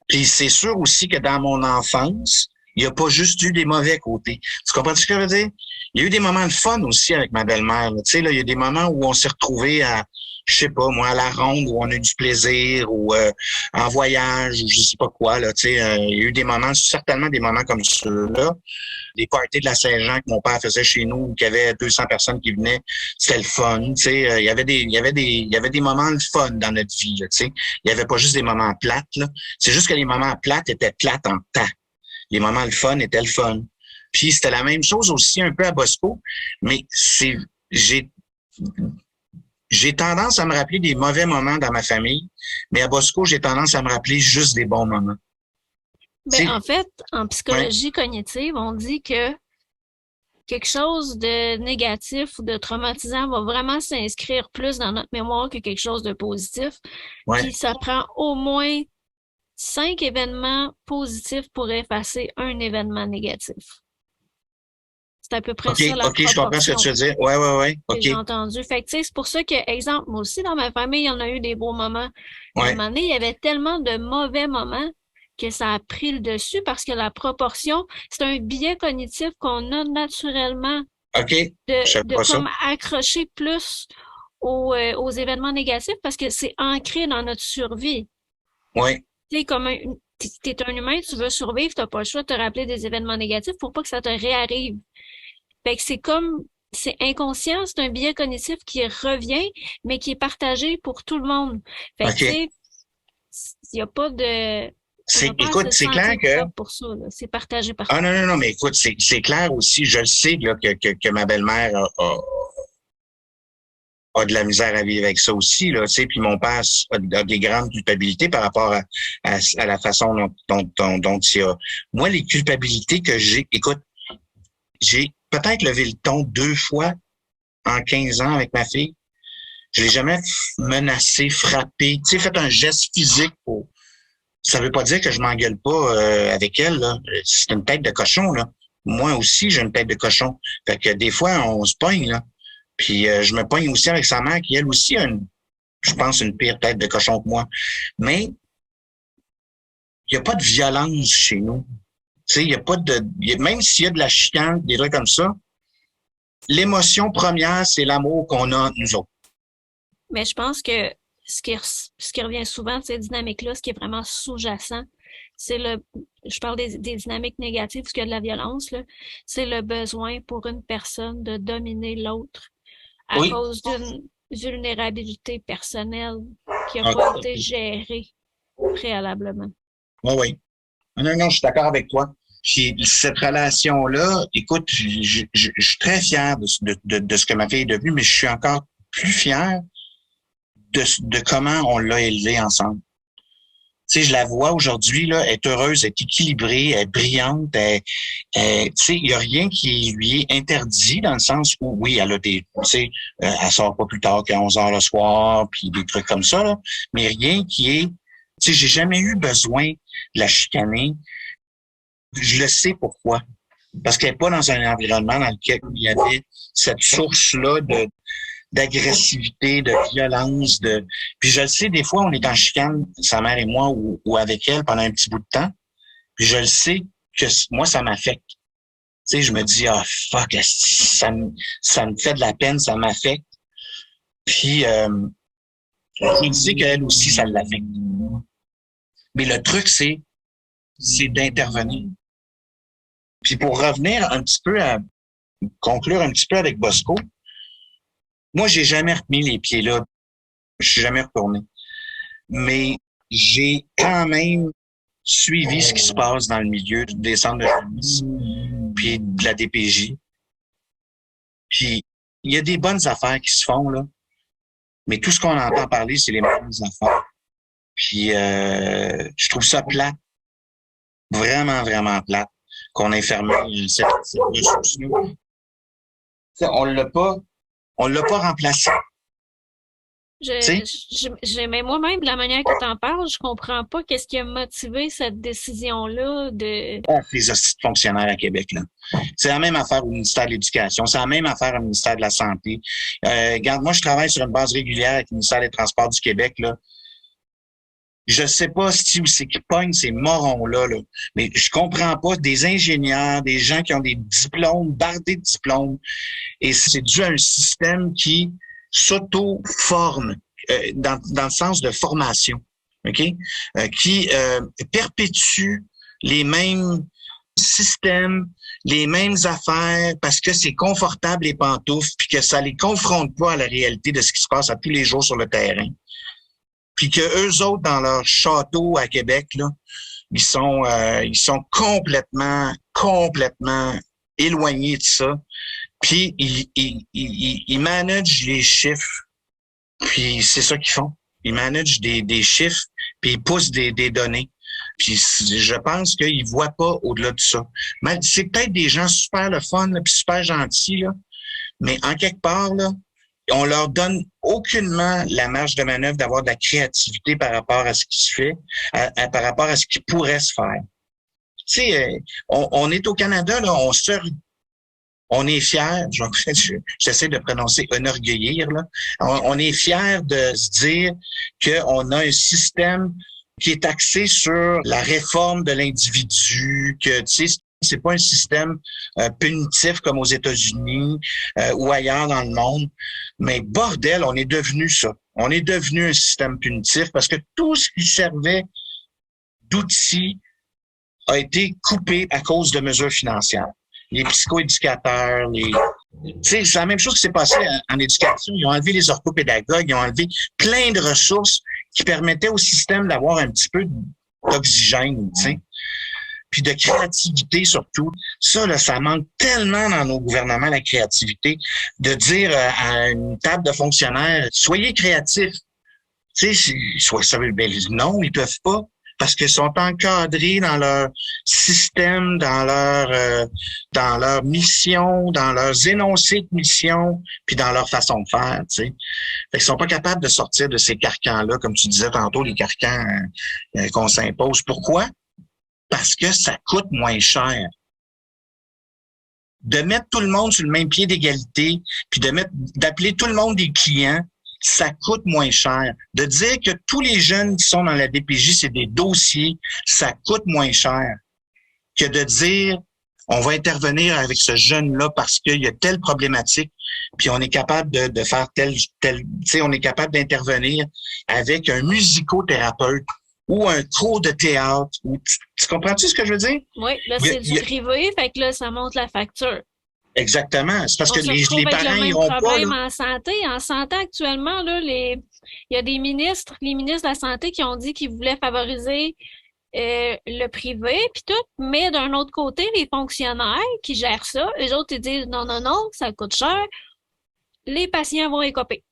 Puis c'est sûr aussi que dans mon enfance, il n'y a pas juste eu des mauvais côtés. Tu comprends ce que je veux dire? Il y a eu des moments de fun aussi avec ma belle-mère. Tu sais, là, il y a des moments où on s'est retrouvés je sais pas, moi, à la ronde, où on a eu du plaisir, ou en voyage, ou je sais pas quoi, là, tu sais. Il y a eu des moments, certainement des moments comme ceux-là. Des parties de la Saint-Jean que mon père faisait chez nous, où il y avait 200 personnes qui venaient, c'était le fun, tu sais. Il y avait des moments de fun dans notre vie, là, tu sais. Il y avait pas juste des moments plates, là. C'est juste que les moments plates étaient plates en temps. Les moments le fun étaient le fun. Puis c'était la même chose aussi un peu à Bosco, mais j'ai tendance à me rappeler des mauvais moments dans ma famille, mais à Bosco, j'ai tendance à me rappeler juste des bons moments. Tu Ben, sais, en fait, en ouais, psychologie cognitive, on dit que quelque chose de négatif ou de traumatisant va vraiment s'inscrire plus dans notre mémoire que quelque chose de positif. ouais. Puis ça prend au moins 5 événements positifs pour effacer un événement négatif. C'est à peu près OK, ça la OK, je comprends ce que proportion tu veux dire. Ouais, que j'ai OK. entendue. Fait que, tu sais, c'est pour ça que, exemple, moi aussi, dans ma famille, il y en a eu des beaux moments. Mais à un Ouais, moment donné, il y avait tellement de mauvais moments que ça a pris le dessus parce que la proportion, c'est un biais cognitif qu'on a naturellement OK. Je savais de pas ça. comme accrocher plus aux événements négatifs parce que c'est ancré dans notre survie. Ouais, Tu sais, comme t'es un humain, tu veux survivre, t'as pas le choix de te rappeler des événements négatifs pour pas que ça te réarrive. Fait que c'est inconscient, c'est un biais cognitif qui revient, mais qui est partagé pour tout le monde. Fait que, tu OK. sais, il y a pas de, on n'a pas à Écoute, se c'est clair sentir que coupable pour ça, là. C'est partagé ah partout. non, non, non, mais écoute, c'est clair aussi, je le sais là, que ma belle-mère a de la misère à vivre avec ça aussi, là, tu sais, puis mon père a des grandes culpabilités par rapport à la façon dont il a. Moi, les culpabilités que j'ai, écoute, j'ai peut-être levé le ton 2 fois en 15 ans avec ma fille. Je l'ai jamais menacé, frappé, tu sais, fait un geste physique pour. Ça veut pas dire que je m'engueule pas avec elle, là. C'est une tête de cochon, là. Moi aussi, j'ai une tête de cochon. Fait que des fois, on se pogne, là. Puis je me pogne aussi avec sa mère, qui elle aussi a je pense, une pire tête de cochon que moi. Mais il n'y a pas de violence chez nous. Tu sais, il y a pas de. Même s'il y a de la chicane, des trucs comme ça, l'émotion première, c'est l'amour qu'on a, nous autres. Mais je pense que ce qui revient souvent de ces dynamiques-là, ce qui est vraiment sous-jacent, c'est je parle des dynamiques négatives, parce qu'il y a de la violence, là, c'est le besoin pour une personne de dominer l'autre à Oui. cause d'une vulnérabilité personnelle qui n'a pas OK. été gérée préalablement. Oui, oui. Non, non, je suis d'accord avec toi. Puis cette relation-là, écoute, je suis très fier de ce que ma fille est devenue, mais je suis encore plus fier de comment on l'a élevée ensemble. Tu sais, je la vois aujourd'hui, là, elle est heureuse, elle est équilibrée, elle est brillante, tu sais, il n'y a rien qui lui est interdit dans le sens où, oui, elle a tu sais, elle sort pas plus tard qu'à 11 heures le soir, puis des trucs comme ça, là, mais rien qui est, tu sais, j'ai jamais eu besoin de la chicaner. Je le sais pourquoi. Parce qu'elle n'est pas dans un environnement dans lequel il y avait cette source-là d'agressivité, de violence, Puis je le sais, des fois, on est en chicane, sa mère et moi, ou avec elle pendant un petit bout de temps. Puis je le sais que moi, ça m'affecte. Tu sais, je me dis, ah, fuck, ça me fait de la peine, ça m'affecte. Puis je sais qu'elle aussi, ça l'affecte. Mais le truc, c'est d'intervenir. Puis pour revenir un petit peu conclure un petit peu avec Bosco, moi, j'ai jamais remis les pieds là. Je suis jamais retourné. Mais j'ai quand même suivi ce qui se passe dans le milieu des centres de jeunesse, puis de la DPJ. Puis il y a des bonnes affaires qui se font, là. Mais tout ce qu'on entend parler, c'est les mauvaises affaires. Puis je trouve ça plate. Vraiment, vraiment plate qu'on ait fermé cette ressource-là. On l'a pas remplacé. Mais moi-même, de la manière que tu en parles, je comprends pas qu'est-ce qui a motivé cette décision-là de. Les hosties de fonctionnaires à Québec, là. C'est la même affaire au ministère de l'Éducation, c'est la même affaire au ministère de la Santé. Regarde, moi, je travaille sur une base régulière avec le ministère des Transports du Québec, là. Je sais pas si où c'est qui pognent ces morons-là, là. Mais je comprends pas des ingénieurs, des gens qui ont des diplômes, bardés de diplômes. Et c'est dû à un système qui s'auto-forme dans le sens de formation, OK? Qui perpétue les mêmes systèmes, les mêmes affaires parce que c'est confortable les pantoufles puis que ça les confronte pas à la réalité de ce qui se passe à tous les jours sur le terrain. Puis que eux autres, dans leur château à Québec, là, ils sont complètement éloignés de ça. Puis ils managent les chiffres. Puis c'est ça qu'ils font. Ils managent des chiffres, puis ils poussent des données. Puis je pense qu'ils voient pas au-delà de ça. Mais c'est peut-être des gens super le fun, là, puis super gentils, là, mais en quelque part, là, on leur donne aucunement la marge de manœuvre d'avoir de la créativité par rapport à ce qui se fait, par rapport à ce qui pourrait se faire. Tu sais, on est au Canada, là, On est fiers, j'essaie de prononcer enorgueillir, là. On est fiers de se dire qu'on a un système qui est axé sur la réforme de l'individu, que, tu sais, c'est pas un système punitif comme aux États-Unis ou ailleurs dans le monde. Mais bordel, on est devenu ça. On est devenu un système punitif parce que tout ce qui servait d'outil a été coupé à cause de mesures financières. Les psychoéducateurs, tu sais, c'est la même chose qui s'est passé en éducation. Ils ont enlevé les orthopédagogues, ils ont enlevé plein de ressources qui permettaient au système d'avoir un petit peu d'oxygène, tu sais. Puis de créativité surtout. Ça, là, ça manque tellement dans nos gouvernements, la créativité, de dire à une table de fonctionnaires, soyez créatifs. Tu sais, non, ils peuvent pas. Parce qu'ils sont encadrés dans leur système, dans leur mission, dans leurs énoncés de mission, puis dans leur façon de faire, tu sais. Fait qu'ils sont pas capables de sortir de ces carcans-là, comme tu disais tantôt, les carcans qu'on s'impose. Pourquoi? Parce que ça coûte moins cher. De mettre tout le monde sur le même pied d'égalité, puis d'appeler tout le monde des clients, ça coûte moins cher. De dire que tous les jeunes qui sont dans la DPJ, c'est des dossiers, ça coûte moins cher que de dire on va intervenir avec ce jeune-là parce qu'il y a telle problématique, puis on est capable de faire tel, tu sais, on est capable d'intervenir avec un musicothérapeute ou un cours de théâtre. Tu comprends-tu ce que je veux dire? Oui, là, c'est du privé, fait que là, ça monte la facture. Exactement. C'est parce que les parents iront pas. Problème en santé. En santé, actuellement, là, il y a les ministres de la Santé qui ont dit qu'ils voulaient favoriser le privé, puis tout, mais d'un autre côté, les fonctionnaires qui gèrent ça, eux autres, ils disent non, ça coûte cher, les patients vont écoper.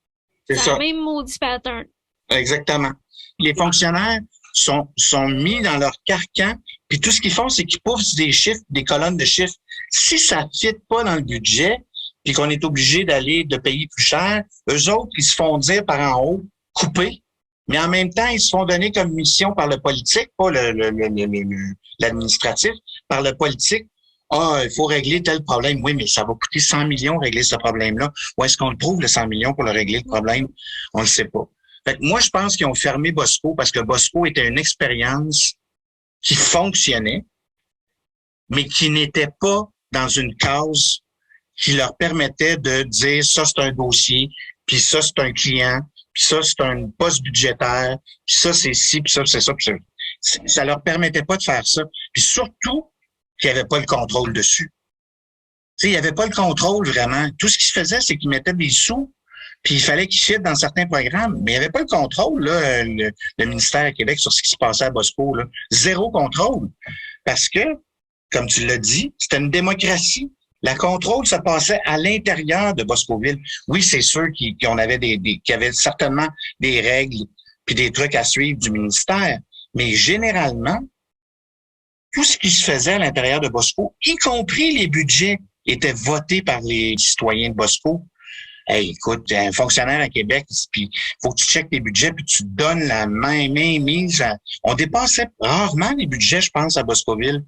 C'est ça. Le même maudit pattern. Exactement. Les fonctionnaires sont mis dans leur carcan, puis tout ce qu'ils font, c'est qu'ils poussent des chiffres, des colonnes de chiffres. Si ça ne fit pas dans le budget, puis qu'on est obligé de payer plus cher, eux autres, ils se font dire par en haut, couper, mais en même temps, ils se font donner comme mission par le politique, pas l'administratif, par le politique. Ah, il faut régler tel problème. Oui, mais ça va coûter 100 millions régler ce problème-là. Où est-ce qu'on le trouve, le 100 millions, pour le régler, le problème? On ne le sait pas. Fait que moi, je pense qu'ils ont fermé Bosco parce que Bosco était une expérience qui fonctionnait, mais qui n'était pas dans une case qui leur permettait de dire ça, c'est un dossier, puis ça, c'est un client, puis ça, c'est un poste budgétaire, puis ça, c'est ci, puis ça, c'est ça, puis ça. Ça leur permettait pas de faire ça. Puis surtout qu'il n'y avait pas le contrôle dessus. Tu sais, il n'y avait pas le contrôle vraiment. Tout ce qui se faisait, c'est qu'ils mettaient des sous, puis il fallait qu'ils fitent dans certains programmes. Mais il n'y avait pas le contrôle, là, le ministère à Québec, sur ce qui se passait à Bosco, là. Zéro contrôle. Parce que, comme tu l'as dit, c'était une démocratie. Le contrôle se passait à l'intérieur de Boscoville. Oui, c'est sûr qu'on avait qu'il y avait certainement des règles puis des trucs à suivre du ministère. Mais généralement, tout ce qui se faisait à l'intérieur de Bosco, y compris les budgets, étaient votés par les citoyens de Bosco. Hey, écoute, un fonctionnaire à Québec, puis faut que tu checkes tes budgets, puis tu donnes la main mise. On dépassait rarement les budgets, je pense, à Boscoville,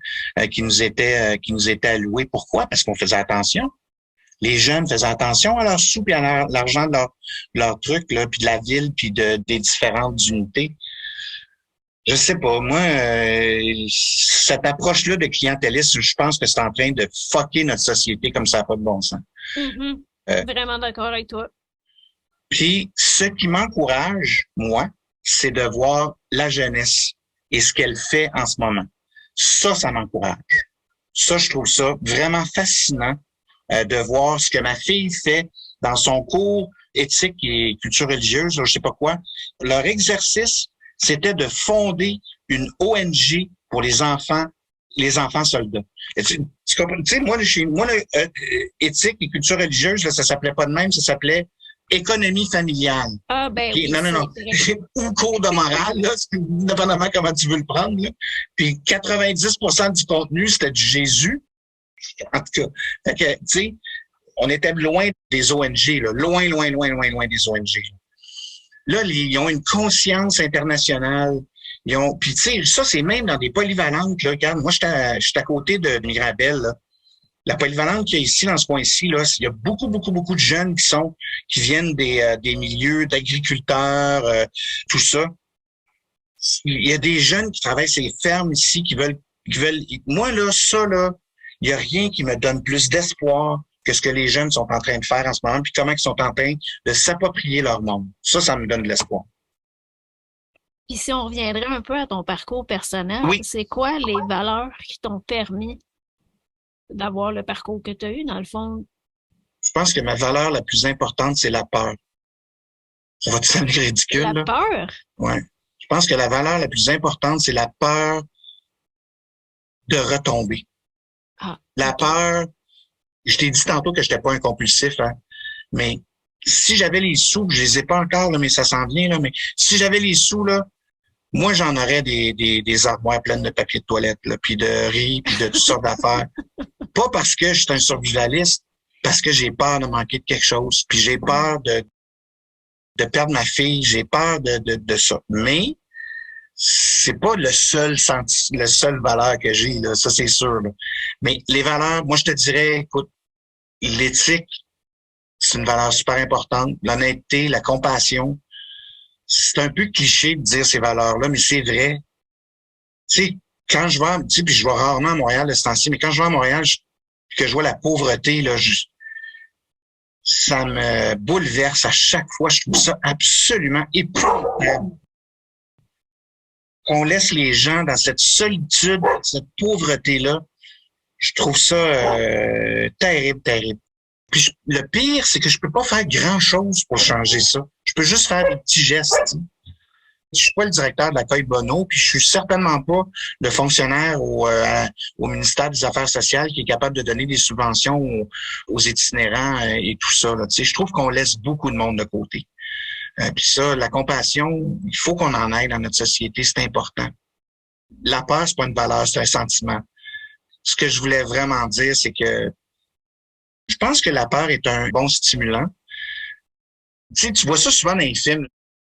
qui nous étaient alloués. Pourquoi? Parce qu'on faisait attention. Les jeunes faisaient attention à leurs sous, puis à l'argent de leur truc, là, puis de la ville, puis des différentes unités. Je sais pas, moi, cette approche-là de clientélisme, je pense que c'est en train de fucker notre société comme ça n'a pas de bon sens. Mm-hmm. Vraiment d'accord avec toi. Puis, ce qui m'encourage, moi, c'est de voir la jeunesse et ce qu'elle fait en ce moment. Ça m'encourage. Ça, je trouve ça vraiment fascinant de voir ce que ma fille fait dans son cours éthique et culture religieuse, je sais pas quoi. Leur exercice, c'était de fonder une ONG pour les enfants soldats. Tu sais, moi, éthique et culture religieuse, là, ça s'appelait pas de même, ça s'appelait économie familiale. Ah, ben oui. Non. Ou cours de morale, là, dépendamment comment tu veux le prendre, là. Puis 90% du contenu, c'était du Jésus. En tout cas, fait que, tu sais, on était loin des ONG, là. Loin des ONG. Là, ils ont une conscience internationale. Puis tu sais, ça, c'est même dans des polyvalentes, là. Regarde, moi, j'étais à côté de Mirabel, là. La polyvalente qu'il y a ici, dans ce coin-ci, là, il y a beaucoup, beaucoup, beaucoup de jeunes qui viennent des milieux d'agriculteurs, tout ça. Il y a des jeunes qui travaillent ces fermes ici, qui veulent, moi, là, ça, là, il y a rien qui me donne plus d'espoir que ce que les jeunes sont en train de faire en ce moment, puis comment ils sont en train de s'approprier leur monde. Ça me donne de l'espoir. Puis si on reviendrait un peu à ton parcours personnel, Oui. c'est quoi les valeurs qui t'ont permis d'avoir le parcours que tu as eu, dans le fond? Je pense que ma valeur la plus importante, c'est la peur. Ça va te sembler ridicule, La là? peur? Ouais. Je pense que la valeur la plus importante, c'est la peur de retomber. Ah, La ok. peur, je t'ai dit tantôt que j'étais pas un compulsif, hein, mais si j'avais les sous, je les ai pas encore, là, mais ça s'en vient, là, mais si j'avais les sous, là, moi, j'en aurais des armoires pleines de papier de toilette, là, puis de riz, puis de toutes sortes d'affaires. Pas parce que je suis un survivaliste, parce que j'ai peur de manquer de quelque chose, puis j'ai peur de perdre ma fille, j'ai peur de ça. Mais c'est pas le seul valeur que j'ai, là, ça c'est sûr. Là. Mais les valeurs, moi je te dirais, écoute, l'éthique, c'est une valeur super importante. L'honnêteté, la compassion. C'est un peu cliché de dire ces valeurs-là, mais c'est vrai. Tu sais, quand je vais, tu sais, puis je vais rarement à Montréal de ce temps-ci, mais quand je vais à Montréal, que je vois la pauvreté, là, ça me bouleverse à chaque fois. Je trouve ça absolument épouvantable. Qu'on laisse les gens dans cette solitude, cette pauvreté-là. Je trouve ça terrible, terrible. Puis le pire, c'est que je peux pas faire grand-chose pour changer ça. Je peux juste faire des petits gestes. T'sais. Je suis pas le directeur de l'accueil Bono, puis je suis certainement pas le fonctionnaire au ministère des Affaires sociales qui est capable de donner des subventions aux itinérants et tout ça. Là. Je trouve qu'on laisse beaucoup de monde de côté. Puis ça, la compassion, il faut qu'on en ait dans notre société, c'est important. La peur, c'est pas une valeur, c'est un sentiment. Ce que je voulais vraiment dire, c'est que je pense que la peur est un bon stimulant. Tu sais, tu vois ça souvent dans les films.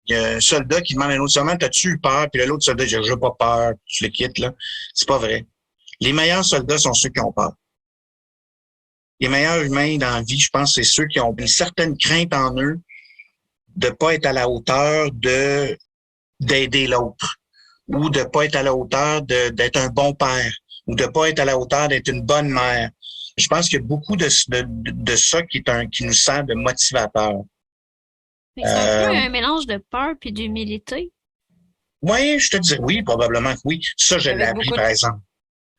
Il y a un soldat qui demande à un autre soldat, t'as-tu eu peur? Puis l'autre soldat dit, j'ai pas peur, tu le quittes, là. C'est pas vrai. Les meilleurs soldats sont ceux qui ont peur. Les meilleurs humains dans la vie, je pense, c'est ceux qui ont une certaine crainte en eux de pas être à la hauteur d'aider l'autre, ou de pas être à la hauteur d'être un bon père, ou de pas être à la hauteur d'être une bonne mère. Je pense qu'il y a beaucoup de ça qui nous sert de motivateur. C'est un peu un mélange de peur puis d'humilité. Oui, je te dis oui, probablement que oui. Ça, je l'ai appris, par exemple.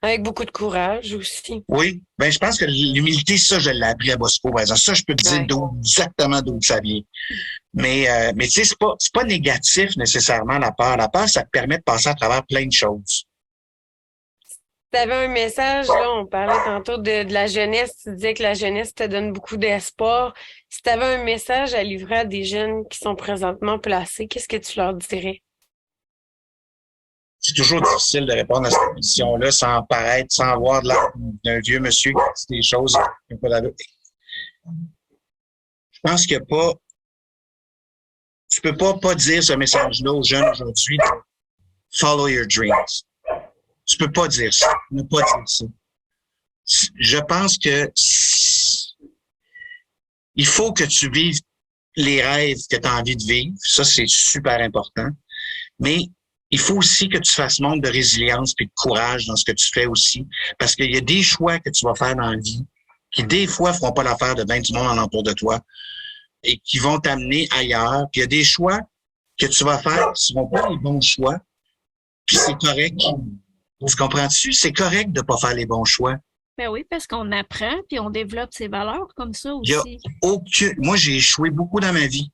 Avec beaucoup de courage aussi. Oui, ben je pense que l'humilité, ça, je l'ai appris à Bosco, par exemple. Ça, je peux te dire exactement d'où ça vient. Mais tu sais, c'est pas négatif nécessairement, la peur. La peur, ça te permet de passer à travers plein de choses. Tu avais un message, là, on parlait tantôt de la jeunesse, tu disais que la jeunesse te donne beaucoup d'espoir. Si tu avais un message à livrer à des jeunes qui sont présentement placés, qu'est-ce que tu leur dirais? C'est toujours difficile de répondre à cette question-là sans paraître, sans avoir de l'air d'un vieux monsieur qui dit des choses. Je pense qu'il n'y a pas... Tu peux pas dire ce message-là aux jeunes aujourd'hui. Follow your dreams. Tu peux pas dire ça. Ne pas dire ça. Je pense que il faut que tu vives les rêves que tu as envie de vivre. Ça, c'est super important. Mais il faut aussi que tu fasses montre de résilience et de courage dans ce que tu fais aussi. Parce qu'il y a des choix que tu vas faire dans la vie qui, des fois, feront pas l'affaire de bien du monde alentour de toi et qui vont t'amener ailleurs. Puis il y a des choix que tu vas faire qui seront pas les bons choix. Puis c'est correct. Tu comprends-tu? C'est correct de pas faire les bons choix. Ben oui, parce qu'on apprend puis on développe ses valeurs comme ça Il y a aussi. aucun... Moi, j'ai échoué beaucoup dans ma vie,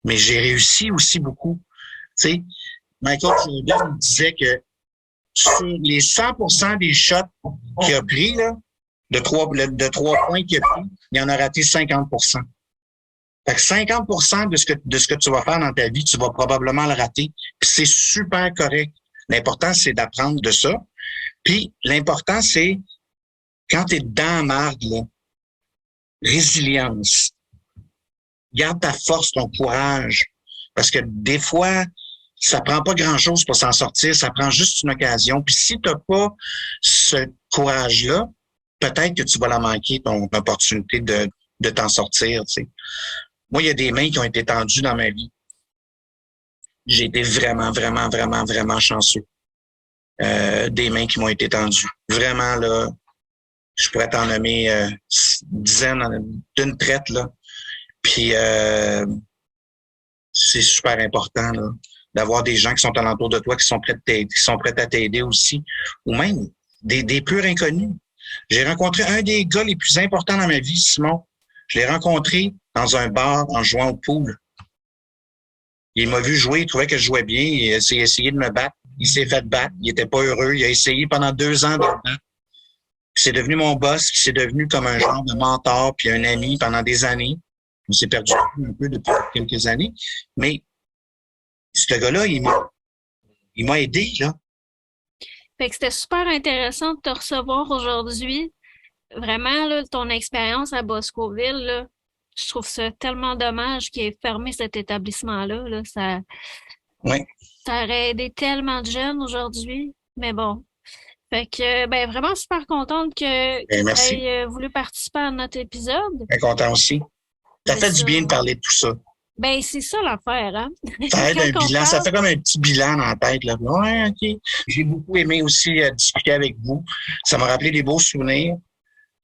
mais j'ai réussi aussi beaucoup. Tu sais, Michael Jordan disait que sur les 100% des shots qu'il a pris, là, de 3 points qu'il a pris, il en a raté 50%. Fait que 50% de ce que tu vas faire dans ta vie, tu vas probablement le rater. Puis c'est super correct. L'important, c'est d'apprendre de ça. Puis l'important, c'est quand tu es dans la marde, là, résilience. Garde ta force, ton courage. Parce que des fois, ça prend pas grand-chose pour s'en sortir. Ça prend juste une occasion. Puis si tu n'as pas ce courage-là, peut-être que tu vas la manquer, ton opportunité de t'en sortir, tu sais. Moi, il y a des mains qui ont été tendues dans ma vie. J'ai été vraiment, vraiment, vraiment, vraiment chanceux. Des mains qui m'ont été tendues. Vraiment, là, je pourrais t'en nommer dizaines d'une traite, là. Puis c'est super important, là, d'avoir des gens qui sont alentour de toi, qui sont prêts à t'aider aussi. Ou même des purs inconnus. J'ai rencontré un des gars les plus importants dans ma vie, Simon. Je l'ai rencontré dans un bar en jouant au pool. Il m'a vu jouer, il trouvait que je jouais bien, il a essayé de me battre. Il s'est fait battre, il était pas heureux, il a essayé pendant 2 ans de me battre. Puis c'est devenu mon boss, puis c'est devenu comme un genre de mentor, puis un ami pendant des années. On s'est perdu un peu depuis quelques années. Mais ce gars-là, il m'a aidé, là. Fait que c'était super intéressant de te recevoir aujourd'hui. Vraiment, là, ton expérience à Boscoville, là, je trouve ça tellement dommage qu'il ait fermé cet établissement-là. Là. Oui. Ça aurait aidé tellement de jeunes aujourd'hui. Mais bon. Fait que, ben, vraiment super contente que tu Merci. aies voulu participer à notre épisode. Bien content aussi. Ça fait du bien de parler de tout ça. Ben, c'est ça l'affaire, hein? Ça aide un Quand on bilan, ça parle- fait comme un petit bilan dans la tête, là. Ouais, OK. J'ai beaucoup aimé aussi discuter avec vous. Ça m'a rappelé des beaux souvenirs.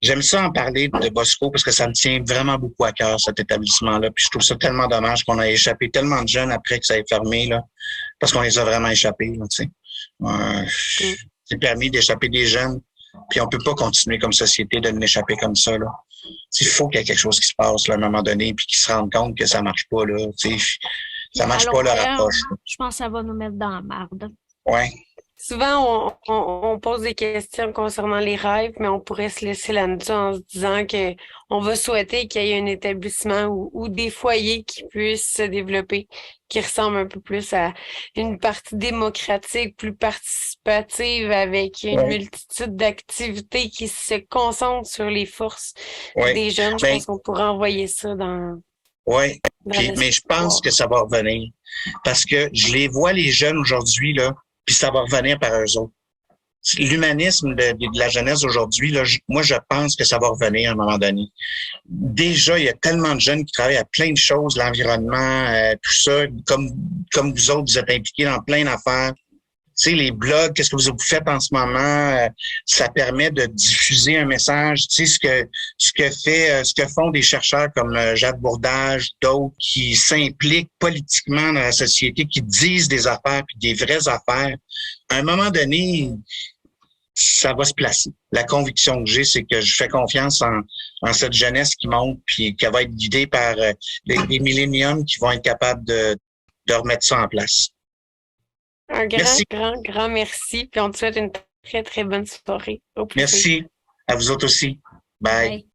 J'aime ça en parler de Bosco parce que ça me tient vraiment beaucoup à cœur, cet établissement-là. Puis je trouve ça tellement dommage qu'on a échappé tellement de jeunes après que ça ait fermé, là, parce qu'on les a vraiment échappés, là, tu sais. C'est permis d'échapper des jeunes, puis on peut pas continuer comme société de l'échapper comme ça, là. Il faut qu'il y ait quelque chose qui se passe, là, à un moment donné, puis qu'ils se rendent compte que ça marche pas, là, tu sais. Ça marche à pas long leur terme, approche, là. je pense que ça va nous mettre dans la marde. Ouais. Souvent, on pose des questions concernant les rêves, mais on pourrait se laisser là-dessus en se disant que on va souhaiter qu'il y ait un établissement ou des foyers qui puissent se développer, qui ressemblent un peu plus à une partie démocratique, plus participative, avec une Ouais. multitude d'activités qui se concentrent sur les forces Ouais. des jeunes. Je Ben, pense qu'on pourrait envoyer ça dans ouais. la Mais je pense que ça va revenir. Parce que je les vois, les jeunes aujourd'hui, là, puis ça va revenir par eux autres. L'humanisme de la jeunesse aujourd'hui, là, moi, je pense que ça va revenir à un moment donné. Déjà, il y a tellement de jeunes qui travaillent à plein de choses, l'environnement, tout ça, comme vous autres, vous êtes impliqués dans plein d'affaires. Tu sais, les blogs, qu'est-ce que vous faites en ce moment? Ça permet de diffuser un message. Tu sais, ce que font des chercheurs comme Jacques Bourdage, d'autres qui s'impliquent politiquement dans la société, qui disent des affaires puis des vraies affaires. À un moment donné, ça va se placer. La conviction que j'ai, c'est que je fais confiance en cette jeunesse qui monte puis qui va être guidée par des milléniums qui vont être capables de remettre ça en place. Un Merci. grand merci. Puis on te souhaite une très, très bonne soirée. Au plaisir. Merci. À vous autres aussi. Bye. Ouais.